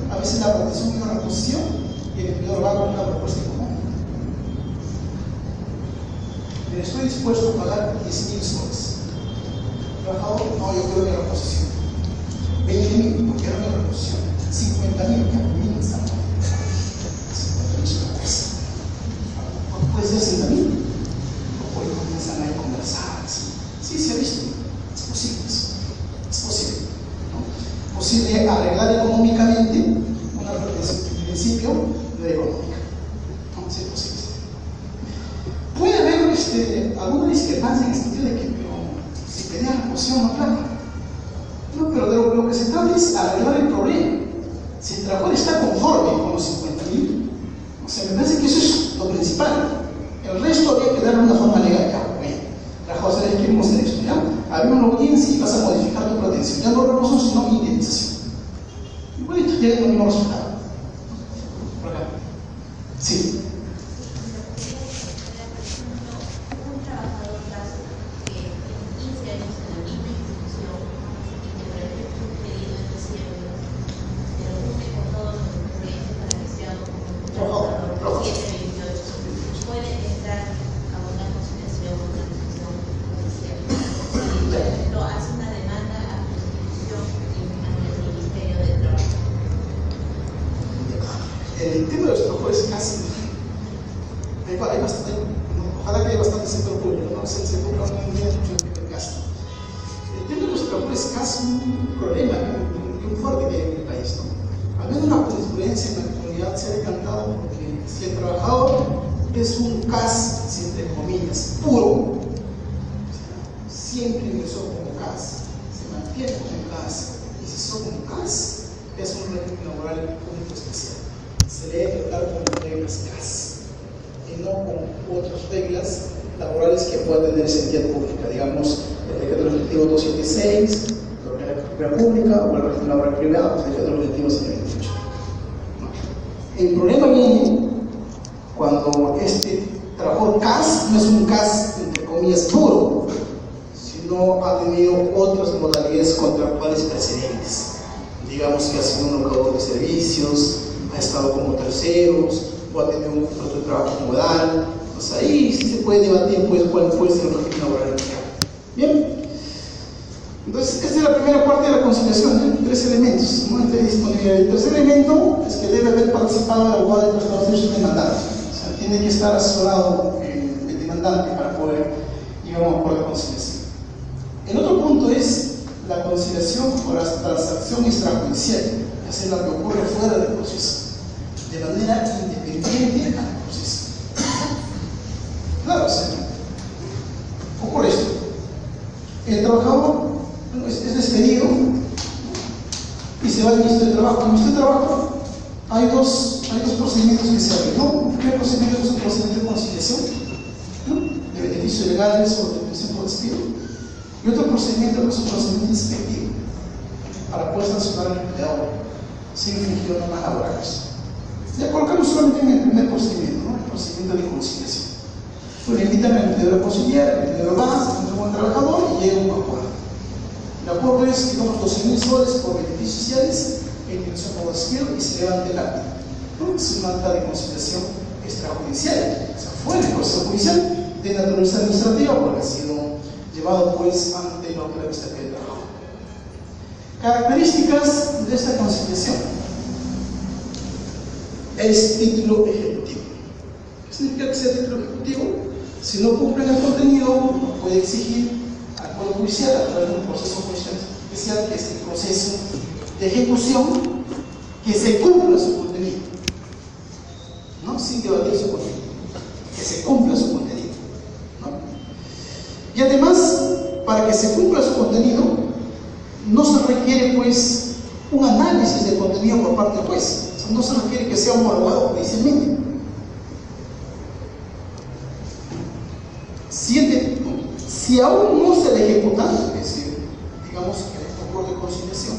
a veces la pretensión es una reposición y el empleador va con una propuesta económica. Pero estoy dispuesto a pagar 10.000 soles. Trabajador, no, yo quiero mi reposición. 20.000, porque era mi reposición. 50.000, ya por mí no está mal. 50.000 es una cosa. Puede ser 60.000. Hoy comienzan a conversar. Sí, se ha visto. Es posible eso. Es posible. ¿No? Posible arreglar económicamente una pretensión que en principio no era económica. ¿No? Sí, es posible. Puede haber alguna discrepancia en el sentido de que, pero si pedía la posición no plata. No, pero de lo que se trata es arreglar el problema. Si el trabajador está conforme con los 50.000, o sea, me parece que eso es lo principal. El resto había que darle una forma legal. Ya, bueno, trabajador, ¿sabes qué queremos hacer esto? Ya, había una audiencia y vas a modificar tu pretensión. Ya no reposo, sino indemnización. Igualito, llega el mismo resultado. Por acá. Sí. El tema de los trabajadores casi hay bastante, ojalá que haya bastante sector público, no es el sector privado, no tiene mucho que gasto. El tema de los trabajadores casi un problema muy fuerte que hay en el país, ¿no? Al menos la jurisprudencia en la comunidad se ha decantado porque si el trabajador es un CAS, entre comillas, puro, siempre ingresó como CAS, se mantiene como CAS, y si son como CAS, es un régimen laboral público especial. Se le debe tratar con reglas CAS y no con otras reglas laborales que puedan tener esa entidad pública, digamos, el decreto legislativo 276, la República o el régimen laboral privado, el decreto legislativo 128. El problema viene cuando este trabajador CAS no es un CAS, entre comillas, puro, sino ha tenido otras modalidades contractuales precedentes. Digamos que ha sido un locador de servicios, ha estado como terceros, o ha tenido un contrato de trabajo modal. Pues ahí sí se puede debatir pues, cuál puede ser el régimen laboral. Bien. Entonces, esta es la primera parte de la conciliación, ¿eh? 3 elementos, ¿no? El tercer elemento es que debe haber participado el abogado del prestador de derechos demandantes. O sea, tiene que estar asesorado el demandante para poder llegar a un acuerdo de conciliación. El otro punto es la conciliación por la transacción extrajudicial, es decir, lo que ocurre fuera del proceso, de manera independiente al proceso. Claro, o sea, ocurre esto. El trabajador es despedido y se va al ministro de trabajo. En el ministro de trabajo hay dos procedimientos que se abren, ¿no? El primer procedimiento es un procedimiento de conciliación, ¿no? De beneficios legales o de pensión por despido. Y otro procedimiento que es un procedimiento inspectivo para poder sancionar al empleador. se han infringido normas laborales. Ya colocamos solamente en el primer procedimiento, ¿no? El procedimiento de conciliación. Pues le invitan al emprendedor a conciliar, el emprendedor va, se encuentra con el trabajador y llega a un acuerdo. El acuerdo es, digamos, 12.000 soles por beneficios sociales, en intención por despido y se levanta el acta. ¿No? Es un acta de conciliación extrajudicial, o sea, fuera del proceso judicial de naturaleza administrativa porque ha sido llevado pues ante la autoridad administrativa del trabajo. Características de esta conciliación. Es título ejecutivo. ¿Qué significa que sea título ejecutivo? Si no cumplen el contenido, no puede exigir acuerdo judicial a través de un proceso judicial especial, que es el proceso de ejecución, que se cumpla su contenido, ¿no? Sin debatir su contenido, que se cumpla su contenido, ¿no? Y además, para que se cumpla su contenido, no se requiere pues un análisis del contenido por parte del juez, o sea, no se requiere que sea homologado judicialmente. Si aún no se le ejecuta, es decir, digamos que el acuerdo de conciliación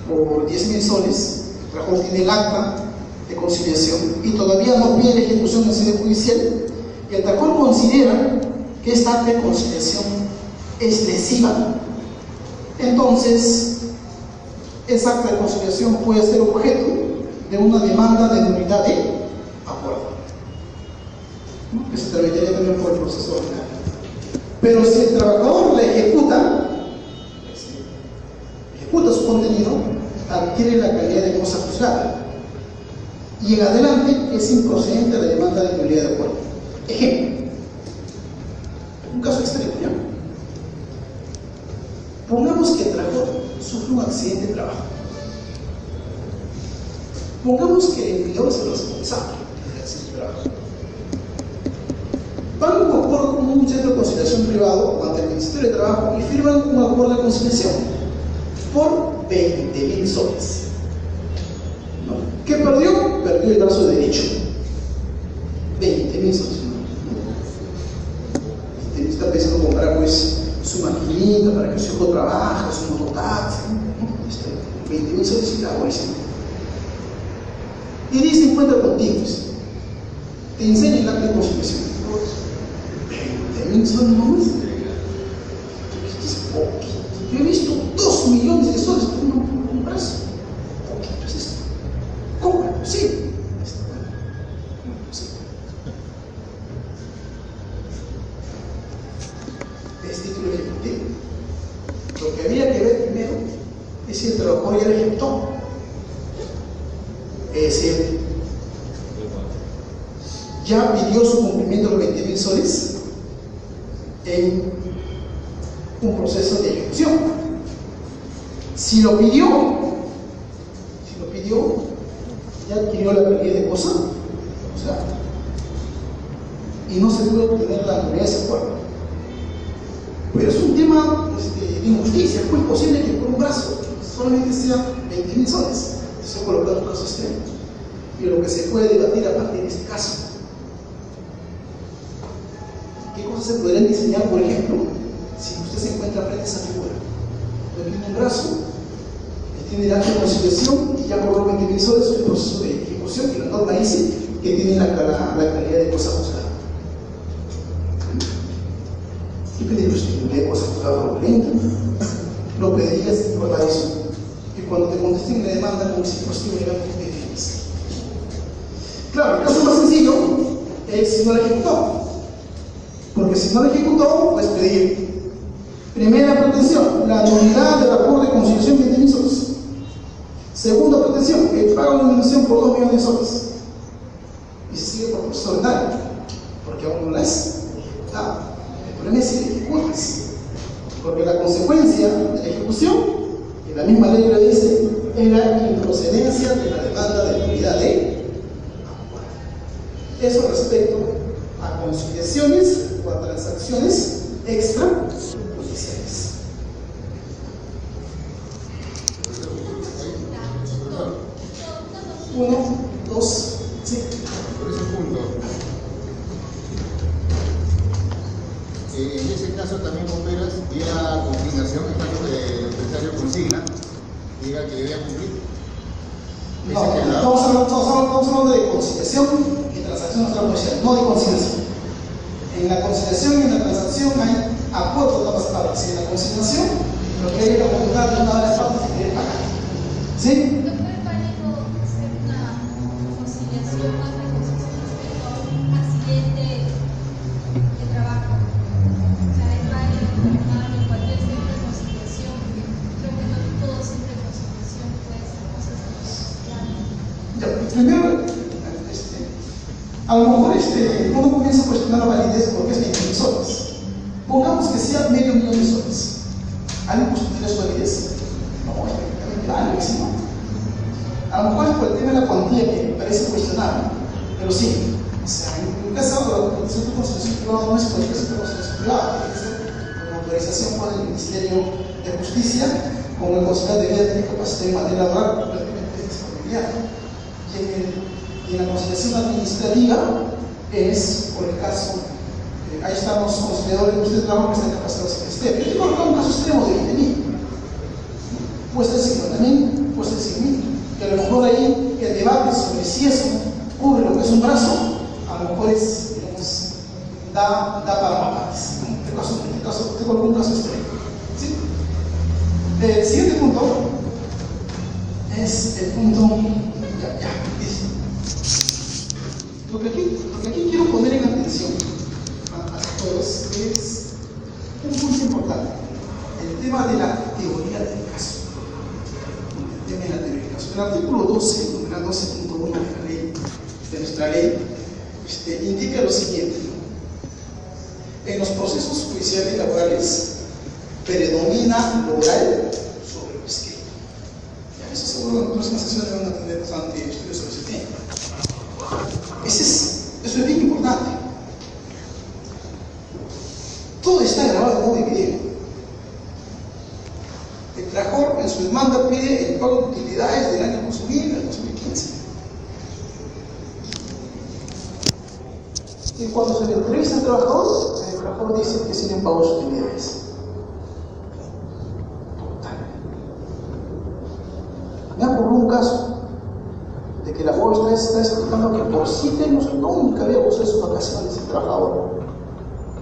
por 10.000 soles, el trabajador tiene el acta de conciliación y todavía no pide la ejecución en sede judicial, y el trabajador considera que esta acta de conciliación es lesiva, entonces esa acta de conciliación puede ser objeto de una demanda de nulidad de acuerdo, ¿no? Que se tramitaría también por el proceso ordinario. Pero si el trabajador la ejecuta su contenido, adquiere la calidad de cosa juzgada y en adelante es improcedente la demanda de nulidad de acuerdo. Ejemplo, un caso extremo, ¿ya? Pongamos que el trabajador sufre un accidente de trabajo. Pongamos que el empleador es el responsable del accidente de trabajo. Van a un acuerdo con un centro de conciliación privado o ante el Ministerio de Trabajo y firman un acuerdo de conciliación por 20.000 soles. ¿No? ¿Qué perdió? Perdió el brazo derecho. 20.000 soles. ¿No? Está pensando en comprar pues su maquinita para que su hijo trabaje, su mototaxi, ¿no? 20.000 soles y la bolsa. Y dice, encuentra contigo, te enseña el acta de conciliación. 20.000 soles nomás. Esto es poquito. Yo he visto 2 millones de soles por un brazo. Poquito es esto. ¿Cómo es posible? Es título ejecutivo. Lo que había que ver primero es si el trabajador ya lo ejecutó. Es decir, ya pidió su cumplimiento de los 20.000 soles en un proceso de ejecución. Si lo pidió, ya adquirió la calidad de cosa, o sea, y no se puede obtener la nulidad de ese acuerdo. Pero es un tema de injusticia. ¿Cómo es posible que por un brazo solamente sea 20.000 soles? Se ha colocado un caso extremo. Y lo que se puede debatir aparte de este caso, ¿qué cosas se podrían diseñar, por ejemplo, si usted se encuentra frente a esa figura? No tiene un brazo, tiene el acta de conciliación y ya cobró 20.000 soles en el proceso de ejecución, y la norma dice que tiene la calidad de cosa juzgada. ¿Qué pediría usted? ¿Calidad de cosa juzgada fraudulenta? Lo pedirías para eso. Y cuando te contesten la demanda, como si fuese legal, te defiendes. Claro, el caso más sencillo es si no la ejecutó. Porque si no la ejecutó, puedes pedir primera pretensión, la nulidad del acuerdo de conciliación 20.000 soles. Segunda pretensión, el pago de indemnización por 2 millones de soles. Y se sigue por proceso ordinario, porque aún no la es ejecutada. El problema es si la ejecutas, porque la consecuencia de la ejecución, y la misma ley lo dice, es la improcedencia de la demanda de nulidad de acuerdo. Eso respecto a conciliaciones o a transacciones extrajudiciales. Uno, dos, sí. Por ese punto, en ese caso también operas vía consignación, en caso del empresario consigna, diga que debía cumplir. No, estamos hablando de conciliación y transacción extrajudicial, no de conciliación. En la conciliación y en la transacción hay acuerdo de ambas partes. En la conciliación, lo que hay es la voluntad de una de las partes que quiere pagar. ¿Sí? ¿No puede parejo ser una conciliación más respecto a un accidente de trabajo? O sea, hay varios normal en cualquier centro de conciliación. Creo que no todo centro de conciliación puede ser cosas así. Primero, a lo mejor uno comienza a cuestionar la validez porque es 20.000 soles. Pongamos que sea medio millón de soles. ¿Alguien cuestiona su validez? No, efectivamente, algo sí, ¿no? A lo mejor es por el tema de la cuantía que parece cuestionable, pero sí. O sea, en un caso de centro de conciliación privado no es cualquier centro de conciliación privado, tiene que ser con autorización por el Ministerio de Justicia, como el conciliar debía tener capacidad de manera laboral completamente desfamiliada. Y en la conciliación administrativa es, por el caso, ahí están los conciliadores, ustedes trabajan que están capacitados en este. Yo te coloco un caso extremo de 20.000, puede ser 50.000, puede ser 100.000, que a lo mejor ahí el debate sobre si eso cubre lo que es un brazo, a lo mejor es, digamos, da para mapas. En este caso, te coloco un caso extremo. ¿Sí? El siguiente punto es el punto. Lo que aquí quiero poner en atención a todos es un punto importante, el tema de la teoría del caso. El tema de la teoría del caso. El artículo 12, numeral 12.1 de nuestra ley, indica lo siguiente: en los procesos judiciales laborales predomina lo oral sobre lo escrito. Ya, eso seguro en la próxima sesión van a tener bastante estudios sobre ese tema. Eso es bien importante. Todo está grabado en audio y video. El Trajor en su demanda pide el pago de utilidades del año consumido, el 2015. Y cuando se le entrevista al trabajador, el Trajor dice que se le han pagado sus utilidades. Me ha ocurrido un caso de que la abogada está explicando que por 7 años nunca había gozado de sus vacaciones el trabajador,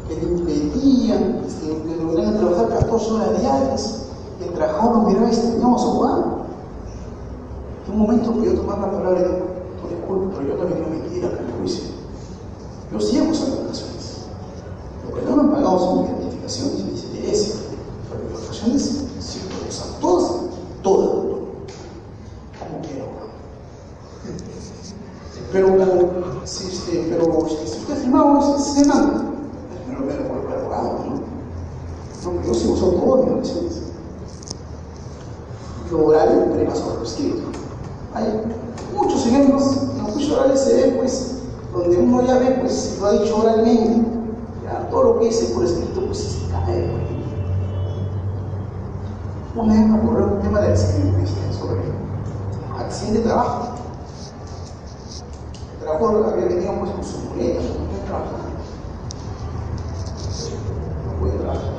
que le impedían que le obligaran a trabajar 14 horas diarias, y el trabajador lo miraba extrañoso, abogado. En un momento que yo tomar la palabra y digo, tú disculpa, pero yo también no me quiero acá en el juicio. Yo sí hago esas vacaciones. Lo que no me han pagado son mis identificaciones y mis intereses, pero mis vacaciones sí puedo usar todas. Como quiero. Pero si usted ha firmado ese demanda, me lo veo por el abogado, ¿no? No, yo sí uso todas mis vacaciones. Lo oral prima sobre lo escrito. Hay muchos ejemplos en los juicios orales se ve, pues, donde uno ya ve, pues, si lo ha dicho oralmente, ya todo lo que dice por escrito, pues, se cae. Un ejemplo, por un tema de accidente, sobre accidente de trabajo. El trabajador había venido, pues, con su muleta, no puede trabajar. No puede trabajar.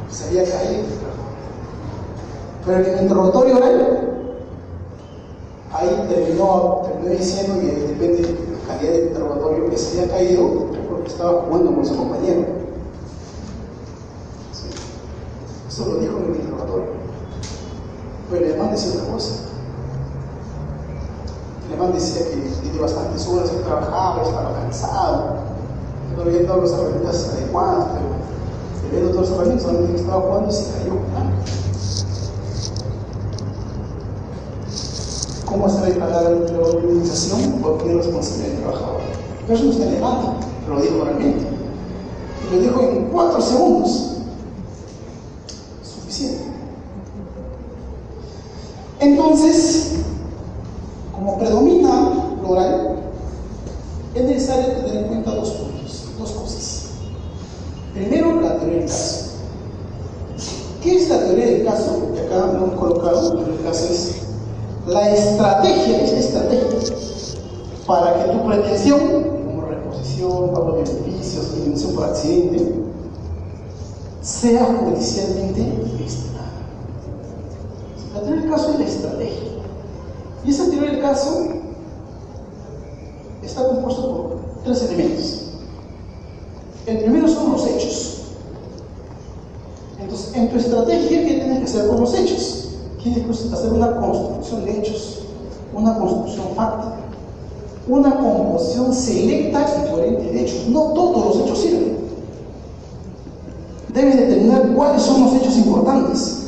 Se había caído. Pero en el interrogatorio oral, ahí terminó diciendo que depende de la calidad del interrogatorio, que se había caído porque estaba jugando con su compañero. Sí. Eso lo dijo en el interrogatorio. Pero el alemán decía otra cosa. El alemán decía que tiene bastantes horas que trabajaba, estaba cansado, que no había dado las herramientas adecuadas, pero se había dado todas las herramientas, solamente que estaba jugando y se cayó. ¿Cómo se va a pagar la organización por poner responsabilidad del trabajador? Pero eso no está alemán, pero lo dijo oralmente. Y lo dijo en 4 segundos. Suficiente. Entonces, como predomina lo oral, es necesario tener en cuenta 2 puntos, 2 cosas. Primero, la teoría del caso. ¿Qué es la teoría del caso? Que acá lo hemos colocado, pero el caso es la estrategia, para que tu pretensión, como reposición, pago de beneficios, eliminación por accidente, sea judicialmente investigada. teoría del caso es la estrategia. Y esa teoría del caso está compuesto por 3 elementos. El primero son los hechos. Entonces, en tu estrategia, ¿qué tienes que hacer con los hechos? Tienes que hacer una construcción de hechos, una construcción fáctica, una composición selecta y coherente de hechos. No todos los hechos sirven. Debes determinar cuáles son los hechos importantes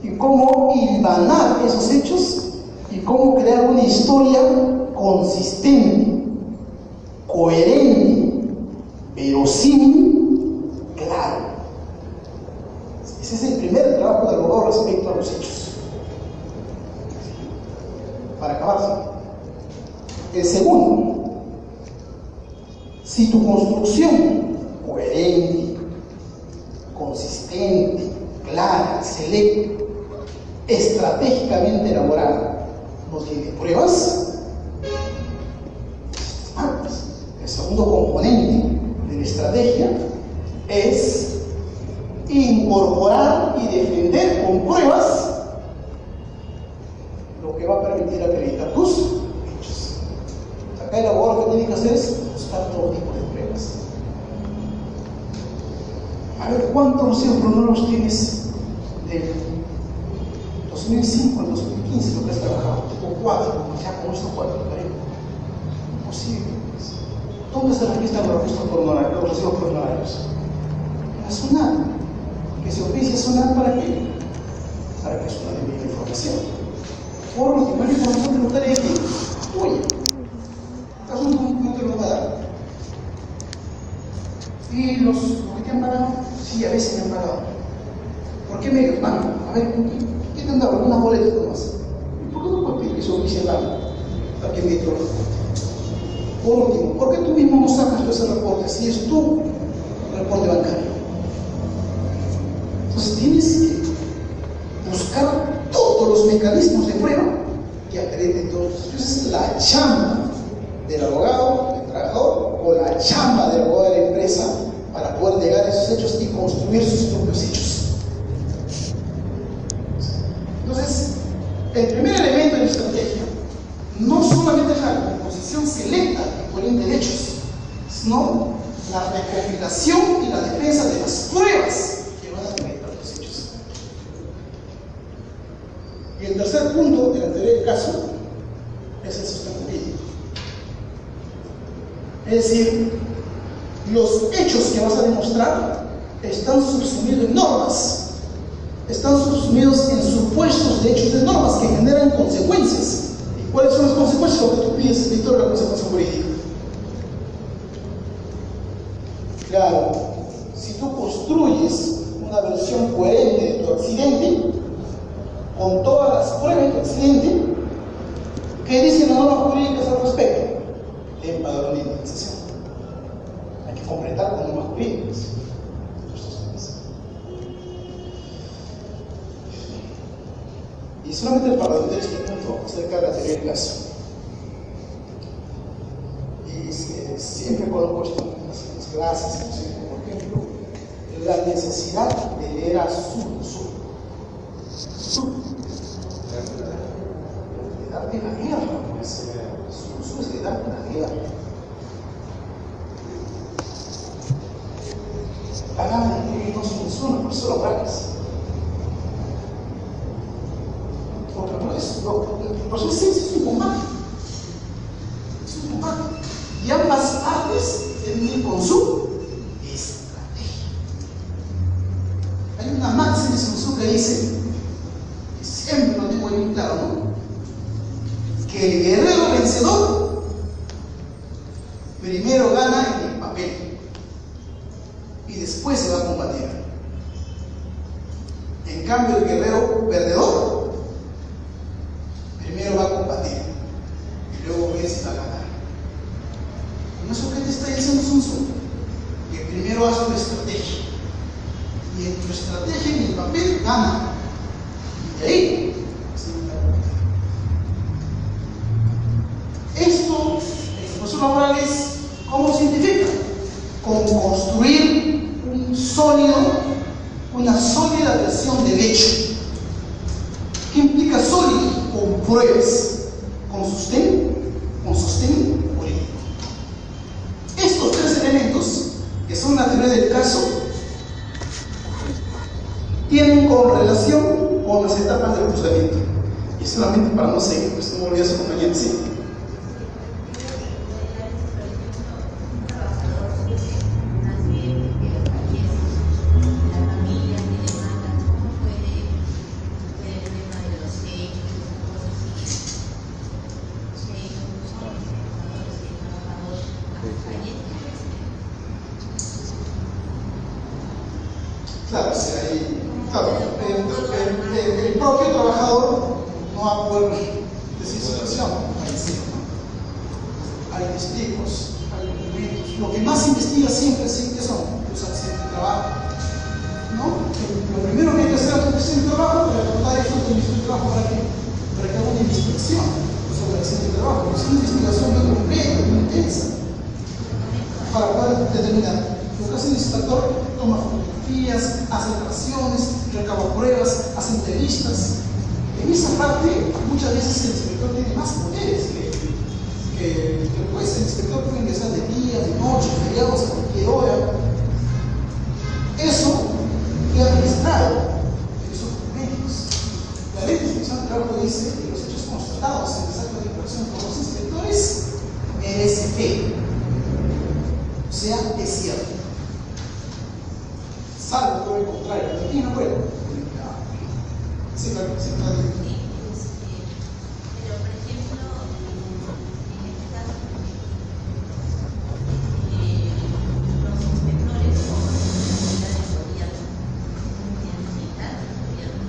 y cómo hilvanar esos hechos y cómo crear una historia consistente, coherente, verosímil, claro. Ese es el primer trabajo del abogado respecto a los hechos. Para acabarse. El segundo, si tu construcción coherente, consistente, clara, selecta, estratégicamente elaborada, no tiene pruebas, el segundo componente de la estrategia es incorporar y defender con pruebas lo que va a permitir acreditar tus hechos. Acá el abogado lo que tiene que hacer es buscar todo tipo de pruebas. A ver, ¿cuántos residuos cronológicos tienes del 2005 al 2015 lo que has trabajado? O 4, ya con estos 4, imposible. ¿Dónde se registran los residuos cronológicos? En la SUNAT. Que se oficia SUNAT para qué? Para que SUNAT envíe la información. Por último, la información tributaria es tuya. ¿Acaso no te lo va a dar? Y los que te han pagado, sí, a veces me han pagado. ¿Por qué medios? Banco. A ver, ¿qué te han dado? Algunas boletas nomás. ¿Por qué no puedes pedir que se oficie el banco? Para que envíe tu reporte. Por último, ¿por qué tú mismo no sacas ese reporte si es tu reporte bancario? Entonces tienes que buscar todos los mecanismos de prueba que acrediten todos. Esa es la chamba del abogado, del trabajador, o la chamba del abogado de la empresa para poder llegar a esos hechos y construir sus propios hechos. Entonces, el primer elemento de la estrategia no solamente es la composición selecta y coherente de hechos, sino la recopilación y la defensa de las pruebas que van a acreditar los hechos. Y el tercer punto de la teoría del caso es el sustento jurídico. Es decir, los hechos que vas a demostrar están subsumidos en normas, están subsumidos en supuestos de hechos de normas que generan consecuencias. ¿Y cuáles son las consecuencias? Lo que tú pides, escritor, la consecuencia jurídica. Claro, si tú construyes una versión coherente de tu accidente, con todas las pruebas de tu accidente, ¿qué dicen las normas jurídicas al respecto? En padrón de indemnización. Hay que completar con normas jurídicas. Y solamente para entender este punto acerca de la teoría del caso. Y siempre coloco esto en las clases, por ejemplo, la necesidad de leer a Su. De darte la guerra, pues. Su es de darte la guerra. Palabra de no funciona, por solo bragas. Por eso es un combate. Es un combate. Y ambas partes deben ir con su estrategia. Hay una máxima de Sun Tzu que dice, que siempre lo tengo bien claro, ¿no? Que el guerrero vencedor primero gana en el papel y después se va a combatir. En cambio, el guerrero perdedor primero va a combatir y luego vence a ganar. ¿No es lo que te está diciendo Sun Tzu? Que primero haz tu estrategia y en tu estrategia, en el papel, gana, y de ahí se va a combatir. Esto, el profesor laboral es ¿cómo se identifica? Con construir una sólida versión del hecho. sólido, con pruebas, con sostén político. Estos tres elementos, que son la teoría del caso, tienen como relación con las etapas del juzgamiento. Y solamente para no seguir, pues no me olvidé a su compañera, sí. Claro, sí, ahí, claro, el propio trabajador no va a poder decir su versión, hay testigos, hay documentos. Lo que más se investiga siempre, sí, que son los accidentes de trabajo, ¿no? Lo primero que hay que hacer antes de accidente de trabajo, para contar eso del Ministerio de Trabajo, para que haga una investigación sobre el accidente de trabajo, es una investigación muy completa, muy intensa, para poder determinar. Lo que hace el inspector, toma fotografías, hace grabaciones, recaba pruebas, hace entrevistas. En esa parte, muchas veces el inspector tiene más poderes que el juez. El inspector puede ingresar de día, de noche, feriados, a cualquier hora. Eso queda registrado en esos documentos. La ley de inspección de trabajo dice que los hechos constatados en el acto de infracción por los inspectores merece fe. O sea, es cierto. Salvo todo lo contrario, aquí no puedo. Sí, claro, sí, claro. Pero, por ejemplo, en este caso, los inspectores o las autoridades del gobierno, militares del gobierno,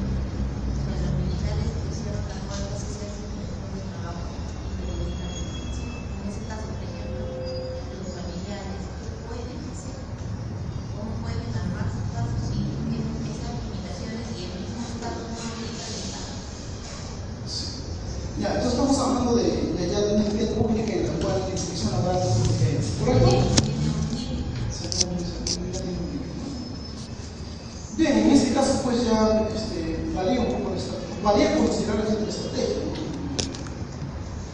los militares pusieron las normas sociales de trabajo y de la legislación. En ese caso, por ejemplo, los familiares, ¿qué pueden hacer? ¿Cómo pueden armar sus casos si tienen esas limitaciones y el mismo Estado no obliga al Estado? Ya, entonces estamos hablando de una entidad pública en la cual la inspección laboral es ¿correcto? Bien, en este caso pues ya varía un poco varía considerablemente la estrategia.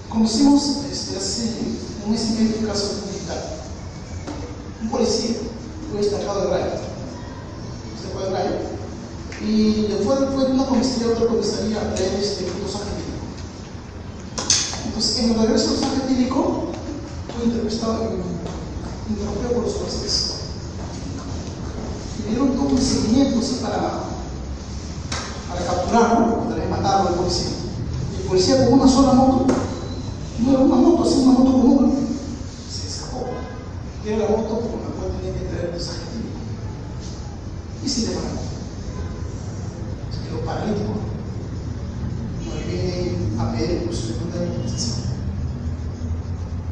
Conocimos hace un mes y medio un caso militar. Un policía fue destacado de rayo. Se fue de rayo. Y después fue de una comisaría a otra comisaría a traer frutos argentinos. Entonces, en el regreso del San Gentílico, fue interrumpido por los jueces. Y le dieron todo un seguimiento así para capturarlo, para matarlo al policía. Y el policía con una sola moto, no era una moto, así una moto común, se escapó. Y era la moto con la cual tenía que traer el San Gentílico. Y se le paró. Se quedó paralítico. No le viene a pedir el curso de indemnización.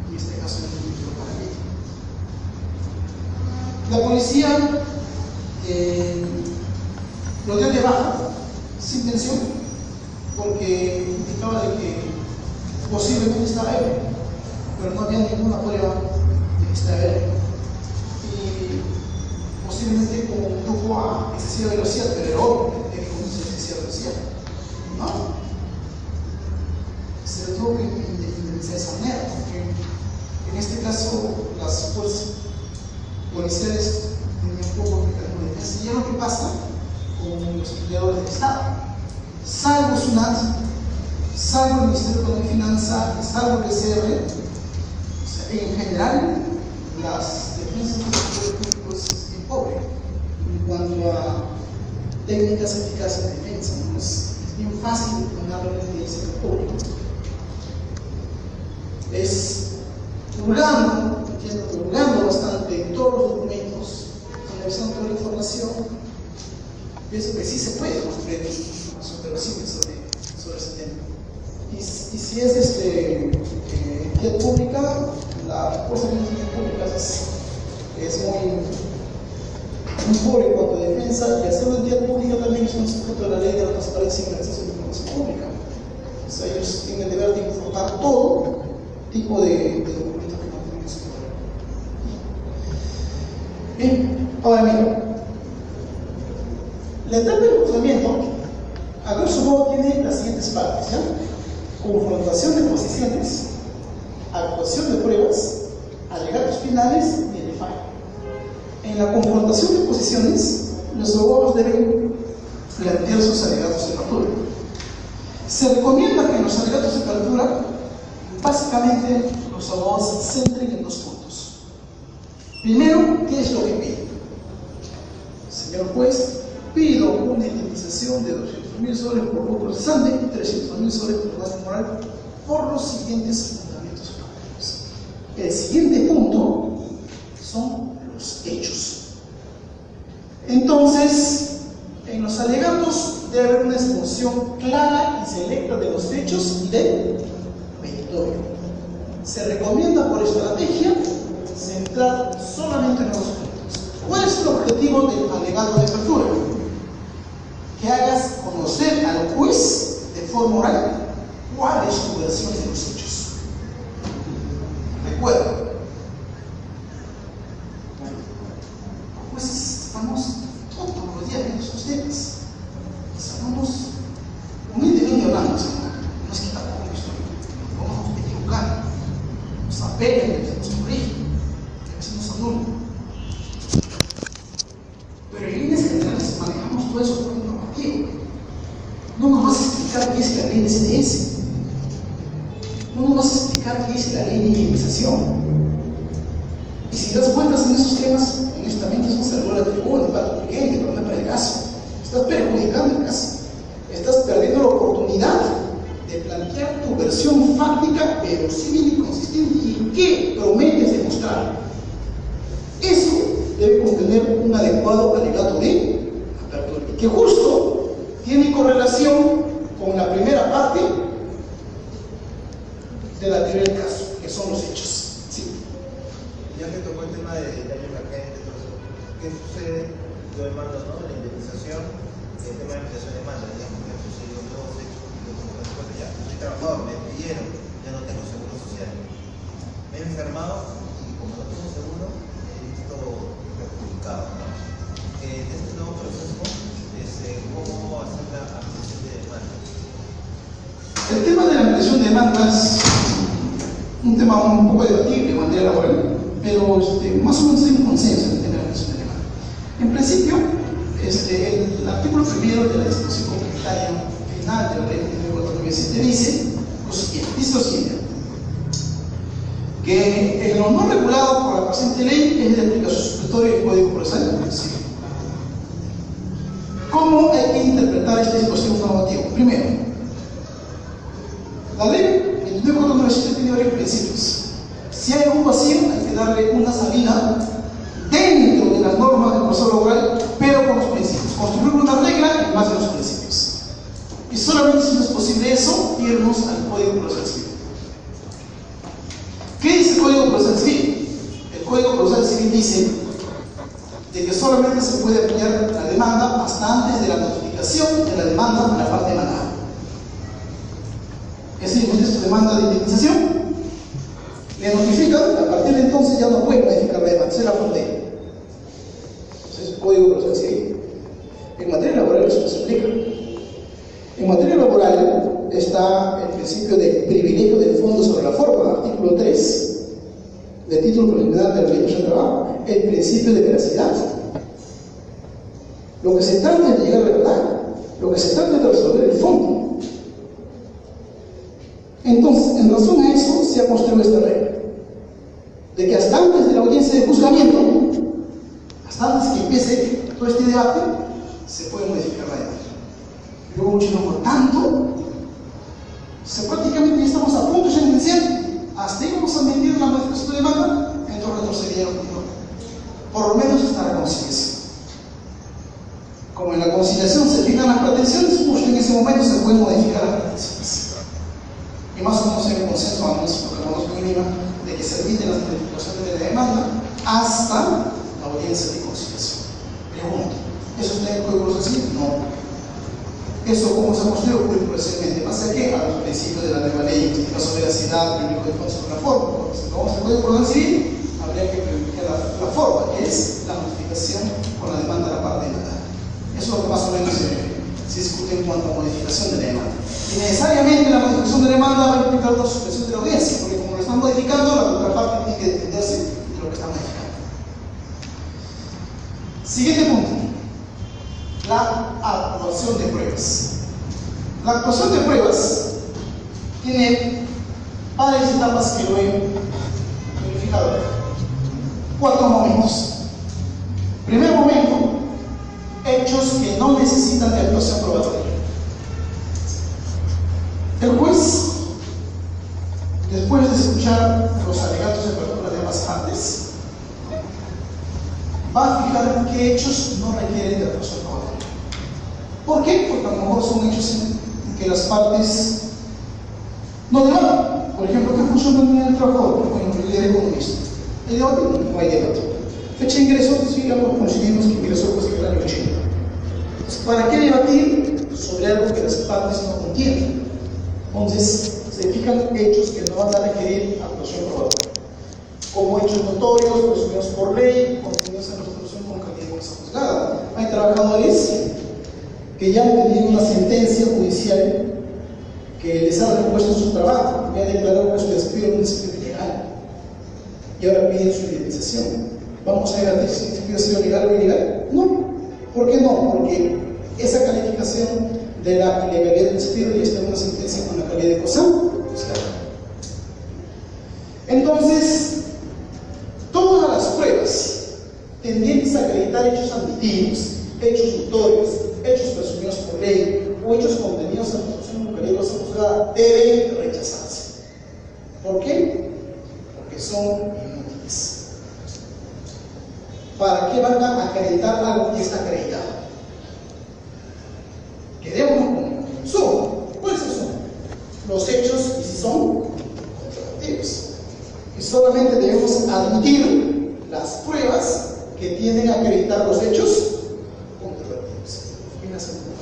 En este caso, el quedó paralítico. La policía lo dio de baja sin tensión porque indicaba de que posiblemente estaba ebrio, pero no había ninguna prueba de que estaba ebrio. Y posiblemente condujo a excesiva velocidad, pero era obvio que conduce a excesiva velocidad. ¿No? Se le tuvo que indemnizar de esa manera, porque en este caso las fuerzas policiales tenían poco mecanismo de defensa. Y es lo que pasa con los empleadores del Estado. Salvo SUNAT, salvo el Ministerio de Economía y Finanzas, salvo el PCR, o sea, en general, las defensas de los sectores públicos es pobre en cuanto a técnicas eficaces de defensa. ¿No? Es bien fácil ponerlo en el sector público. Es hurgando bastante en todos los documentos, analizando toda la información. Pienso que sí se puede construir verosímil sobre ese tema. Y si es entidad pública, la respuesta de las entidades públicas es muy pobre en cuanto a defensa, y hacerlo entidad pública también es un sujeto de la ley de la transparencia y el acceso a la información pública. O sea, ellos tienen el deber de informar todo tipo de documentos que mantienen su poder. Bien, ahora mira. La etapa del juzgamiento, a grosso modo, tiene las siguientes partes. ¿ya? Confrontación de posiciones, actuación de pruebas, alegatos finales y el fallo. En la confrontación de posiciones, los abogados deben plantear sus alegatos de apertura. Se recomienda que en los alegatos de apertura, básicamente, los abogados se centren en 2 puntos. Primero, ¿qué es lo que piden? Señor juez, pido una indemnización de 200.000 soles por lucro cesante y 300.000 soles por daño moral por los siguientes fundamentos jurídicos. El siguiente punto son los hechos. Entonces, en los alegatos debe haber una exposición clara y selecta de los hechos y del petitorio. Se recomienda por estrategia centrar solamente en los puntos. ¿Cuál es el objetivo del alegato de apertura? Que hagas conocer al juez de forma oral cuál es tu versión de los hechos. Recuerda, los jueces estamos todos los días viendo estos temas. Estamos humildemente hablando, no es que tampoco nos vamos a equivocar, nos apelan, nos corrigen, a veces nos anulan. Pero en líneas generales manejamos todo eso por un normativo. No nos vas a explicar qué es la ley de SDS. No nos vas a explicar qué es la ley de indemnización. Y si das cuentas en esos temas, honestamente eso se regula la tribuna, para tu cliente, pero no para el caso. Estás perjudicando el caso. Estás perdiendo la oportunidad de plantear tu versión fáctica, verosímil y consistente. ¿Y qué prometes demostrar? Eso debe contener un adecuado alegato de apertura, que justo tiene correlación con la primera parte de la teoría del caso, que son los hechos. Sí. Ya que tocó el tema de daño emergente, ¿qué sucede? Yo demando, ¿no?, de la indemnización, el tema de ampliación de demanda, digamos que sucedió dos hechos, después ya estoy trabajador, me pidieron, ya no tengo seguro social. Me he enfermado y como no tengo seguro, he visto perjudicado, ¿no? En este nuevo proceso, ¿cómo hacer la ampliación de demanda? El tema de la ampliación de demandas, un tema un poco debatible en materia laboral, pero más o menos hay un consenso en el tema de la ampliación de demanda. En principio, el artículo primero de la disposición complementaria final de la ley 2497 dice lo siguiente, que en lo no regulado por la presente ley es de aplicación supletoria del Código Procesal Civil. ¿Cómo hay que interpretar esta disposición normativa? Primero, la ley 2497 tiene varios principios. Si hay un vacío, hay que darle una salida dentro de las normas del proceso laboral, pero con los principios. Construir una regla en base a los principios. Y solamente si no es posible eso, irnos al Código Procesal Civil. ¿Qué dice el Código Procesal Civil? El Código Procesal Civil dice de que solamente se puede ampliar la demanda hasta antes de la notificación de la demanda a la parte demandada. Es decir, ¿es tu demanda de indemnización? Le notifican, a partir de entonces ya no puede modificar la demanda, se la frontera. Ese es el Código Procesal Civil. En materia laboral eso no se aplica. En materia laboral está el principio del privilegio del fondo sobre la forma, artículo 3 del título preliminar de la Ley de Trabajo, el principio de veracidad. Lo que se trata es de llegar a la verdad, lo que se trata es de resolver el fondo. Entonces, en razón a eso se ha construido esta regla, de que hasta antes de la audiencia de juzgamiento, hasta antes que empiece todo este debate, se puede modificar la demanda. Luego, por tanto, prácticamente ya estamos a punto de sentenciar, hasta ahí vamos a admitir la modificación de demanda, entonces retrocedería por lo menos hasta la conciliación. Como en la conciliación se fijan las pretensiones, justo en ese momento se pueden modificar las pretensiones. Y más o menos hay un consenso, al menos lo que conozco en Lima, de que se admiten las modificaciones de la demanda hasta la audiencia de conciliación. Pregunto, ¿eso está en el Código Procesal? No. Eso, ¿cómo se ha construido jurisprudencialmente? Más allá que a los principios de la nueva ley, en caso de veracidad, privilegio de fondo sobre la forma. Porque si vamos al Código Procesal Civil, habría que privilegiar la forma, que es la notificación con la demanda de la parte demandada. Eso es lo que más o menos se discute en cuanto a modificación de la demanda. Y necesariamente necesariamente la modificación de demanda va a implicar una suspensión de la audiencia, porque como lo están modificando, la contraparte tiene que defenderse de lo que está modificando. Siguiente punto: la actuación de pruebas. La actuación de pruebas tiene varias etapas que lo he verificado. 4 momentos. Primer momento: hechos que no necesitan de actuación probatoria. El juez, después de escuchar los alegatos de apertura de ambas partes, va a fijar qué hechos no requieren de actuación probatoria. ¿Por qué? Porque a lo mejor son hechos en que las partes no debaten. Por ejemplo, ¿qué función tendría el trabajador? Bueno, el de economista. ¿El debate? No hay debate. Fecha de ingreso, sí, ambos coincidimos que ingresó pues el año 80. Entonces, ¿para qué debatir sobre algo que las partes no contienen? Entonces, se fijan hechos que no van a requerir actuación probatoria, como hechos notorios, presumidos por ley, contenidos en resolución con calidad de cosa juzgada. Hay trabajadores que ya han tenido una sentencia judicial que les ha repuesto su trabajo, me ha declarado que su despido es un despido ilegal y ahora piden su indemnización. ¿Vamos a debatir si el despido ha sido legal o ilegal? No. ¿Por qué no? Porque esa calificación de la ilegalidad del despido ya está en una sentencia con la calidad de cosa juzgada. Entonces, todas las pruebas tendientes a acreditar hechos admitidos, hechos notorios, hechos presumidos por ley o hechos contenidos en la resolución con calidad de cosa juzgada deben rechazarse. ¿Por qué? Porque son inútiles. ¿Para qué van a acreditar algo que está acreditado? Quedémonos con son. ¿Cuáles son? Los hechos, y si son controvertidos. Y solamente debemos admitir las pruebas que tienden a acreditar los hechos controvertidos. En la segunda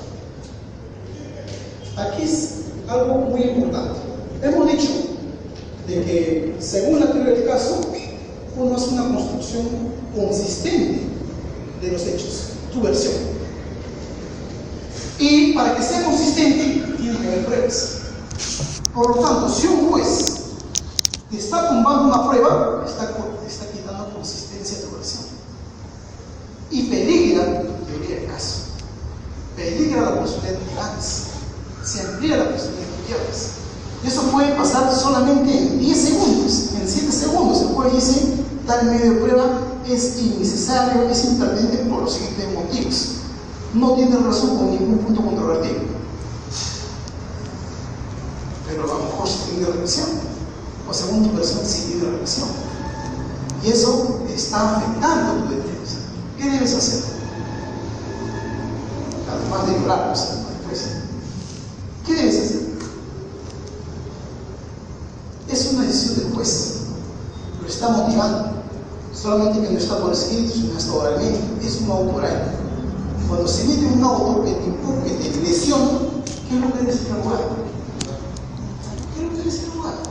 parte. Aquí es algo muy importante. Hemos dicho de que, según la teoría del caso, uno hace una construcción consistente de los hechos, tu versión. Y para que sea consistente, tiene que haber pruebas. Por lo tanto, si un juez te está tumbando una prueba, está quitando consistencia de tu versión. Y peligra tu teoría del caso. Peligra la posibilidad de ganes. Se amplía la posibilidad de pierdas. Y eso puede pasar solamente en 10 segundos. En 7 segundos el juez dice: tal medio de prueba es innecesario, es impertinente por los siguientes motivos. No tiene relación con ningún punto controvertido. Pero a lo mejor se tiene revisión, o según tu versión se tiene revisión. Y eso está afectando tu defensa. ¿Qué debes hacer? Además de llorar, después. ¿Qué debes hacer? Es una decisión del juez. Lo está motivando. Solamente que no está por escrito, sino está oralmente. Es un auto oral. Cuando se emite un auto que te impugna, que te lesiona, ¿qué es lo que debe ser el abogado? ¿Qué es lo que debe ser el abogado?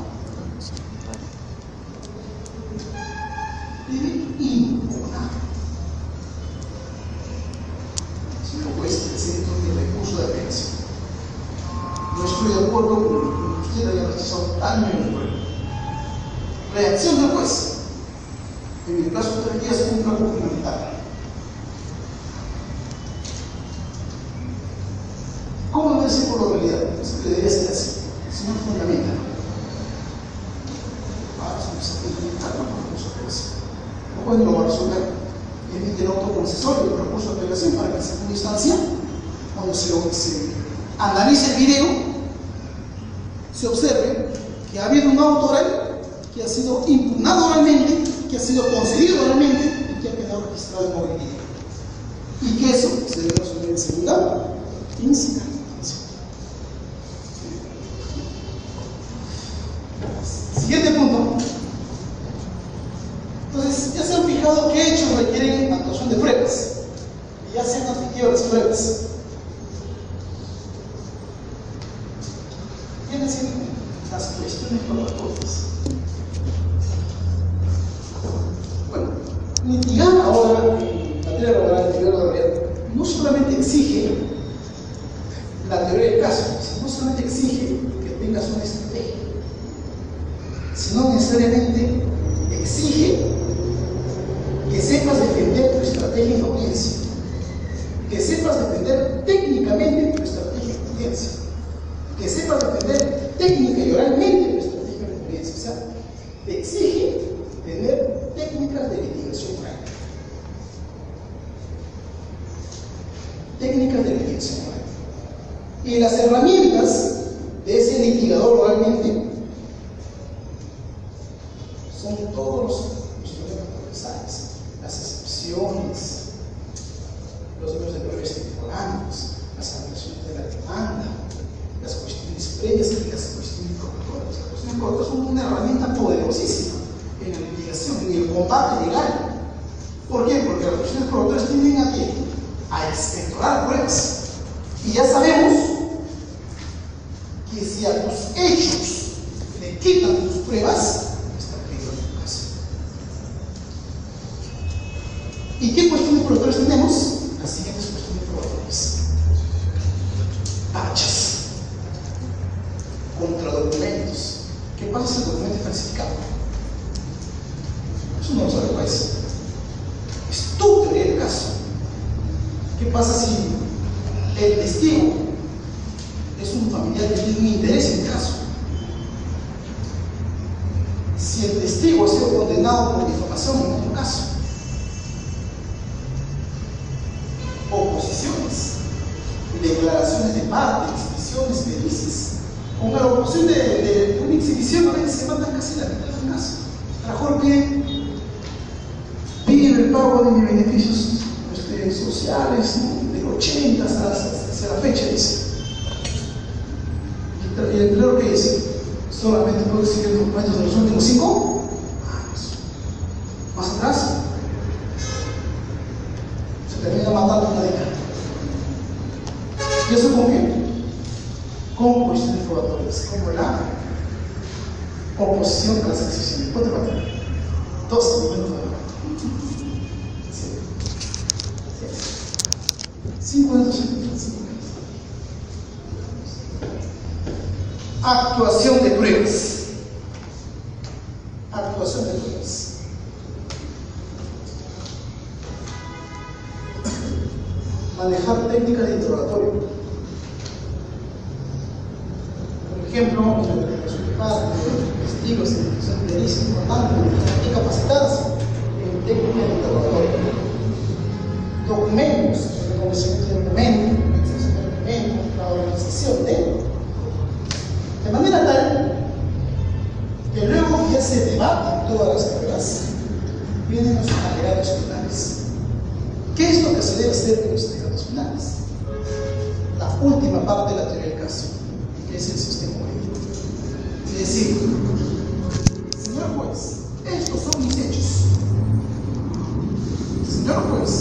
Debe impugnar. Si no puede ser el recurso de apelación. No estoy de acuerdo con lo que usted haya rechazado tal medio. Reacción del juez. En el caso de 3 días es un cargo fundamental. ¿Cómo debe ser por la realidad? Se debería ser así. Si no es fundamental. Se fundamental no por recurso de apelación. No pueden lo va a resolver. Emite el auto concesorio del recurso de apelación para que en segunda instancia, cuando se analice el video, se observe que ha habido un auto oral que ha sido impugnado oralmente, que ha sido concedido oralmente y que ha quedado registrado en móvil video. Y que eso se debe resolver en segunda instancia. Siguiente punto. Entonces, ya se han fijado qué hechos requieren actuación de pruebas y ya se han admitido las pruebas. Vienen siendo las cuestiones probatorias. Bueno, litigar ahora en materia laboral, teoría laboral, no solamente exige la teoría del caso, sino solamente exige necesariamente exige que sepas defender tu estrategia en audiencia, que sepas defender técnicamente tu estrategia en audiencia, que sepas defender técnica y oralmente tu estrategia en audiencia. O sea, te exige tener técnicas de litigación oral. Técnicas de litigación oral. Y las herramientas de ese litigador oralmente son todos los instrumentos procesales, las excepciones, los números de pruebas extemporáneos, las anotaciones de la demanda, las cuestiones previas y las cuestiones probatorias. Las cuestiones probatorias son una herramienta poderosísima en la litigación, en el combate legal. ¿Por qué? Porque las cuestiones probatorias tienden a qué? A expectorar pruebas. Y ya sabemos que si a tus hechos le quitan tus pruebas, está perdido en tu caso. ¿Y qué cuestiones probatorias tenemos? Las siguientes cuestiones probatorias: tachas, contradocumentos. ¿Qué pasa si el documento es falsificado? Eso no lo sabe el juez. Es tu teoría del caso. ¿Qué pasa si el testigo es un familiar que tiene un interés en el caso? Si el testigo ha sido condenado por difamación en otro caso. Oposiciones, declaraciones de parte, exhibiciones, pericias. Con la oposición de una exhibición a veces se mandan casi la mitad del caso. La Jorge pide el pago de mis beneficios sociales, ¿no? Del 80 hasta la fecha, dice. Y el claro que dice, solamente puedo exhibir documentos de los últimos 5 años. Más atrás, se termina matando una década. ¿Y eso con qué? Con cuestiones probatorias, como la oposición a las excepciones. ¿Cuánto va a tener? 2 minutos de 5 minutos. Actuación de pruebas. Actuación de pruebas. Manejar técnicas de interrogatorio. Por ejemplo, en la declaración de parte, testigos, en la pericia importante, y capacitadas en técnicas de interrogatorio. Documentos, el reconocimiento del documento, la excepción del documento, la organización de manera tal que luego ya se debaten todas las pruebas, vienen los alegatos finales. ¿Qué es lo que se debe hacer en los alegatos finales? La última parte de la teoría del caso, que es el sostén jurídico. Es decir, señor juez, estos son mis hechos. Señor juez,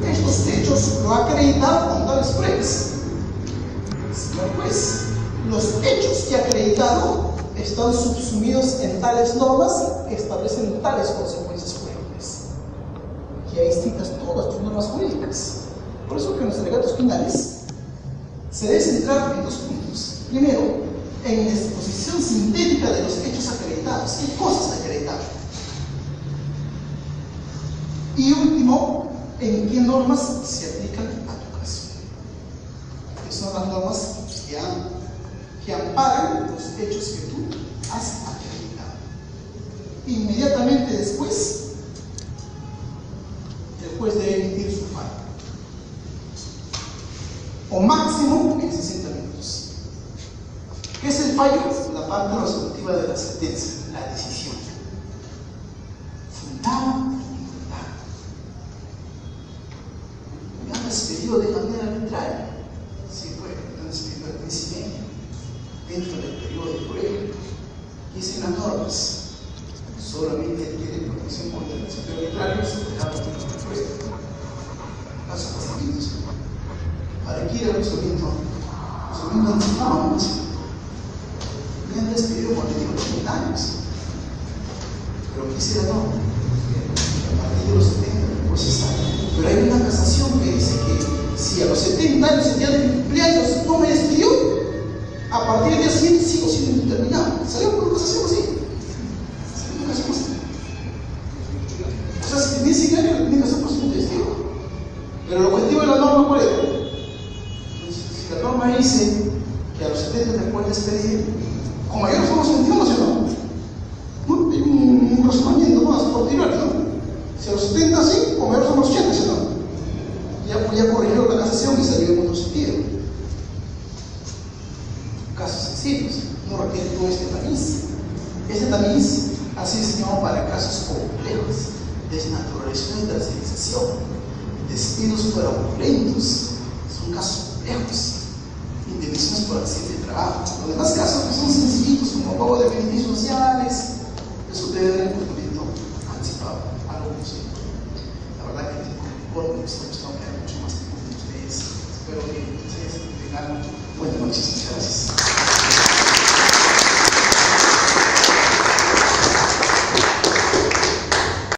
estos hechos lo ha acreditado con tales pruebas. Señor juez, los hechos que ha acreditado están subsumidos en tales normas que establecen tales consecuencias jurídicas. Y ahí citas todas tus normas jurídicas. Por eso que en los alegatos finales se debe centrar en 2 puntos. Primero, en la exposición sintética de los hechos acreditados. ¿Qué cosas acreditaron? Y último, en qué normas se aplican a tu caso. Que son las normas que amparan los hechos que tú has acreditado. Inmediatamente después, el juez debe emitir su fallo. O máximo en 60 minutos. ¿Qué es el fallo? La parte resolutiva de la sentencia, la decisión. Fundada. Me han despedido de manera arbitraria. Sí, bueno, me han despedido al mes y medio, dentro del periodo de prueba. Dicen las normas. Solamente adquiere protección contra el desempleo arbitrario superado por la respuesta. Casos pasamientos. Adquiere resolviendo anticipado. Me han despedido cuando tengo 80 años. Pero quisiera no. A partir de los 70 procesar. Pero hay una casación que dice que si a los 70 años, el día de mi cumpleaños, no me despidió, a partir del día siguiente sigo siendo indeterminado. ¿Salió por casación así? puedes pedir con mayor razonamiento, ¿no? ¿No? Hay un razonamiento más ordinario, ¿no? Si a los 70 sí, con mayor razón a los 80, ¿sí? ¿No? Ya corrigió la casación y salió en otro sentido. Casos sencillos, no requiere todo este tamiz. Este tamiz ha sido diseñado para casos complejos, desnaturalización y tercerización, despidos fraudulentos, son casos complejos, indemnizaciones por accidente de trabajo. Los demás casos que son sencillitos, como pago de beneficios sociales,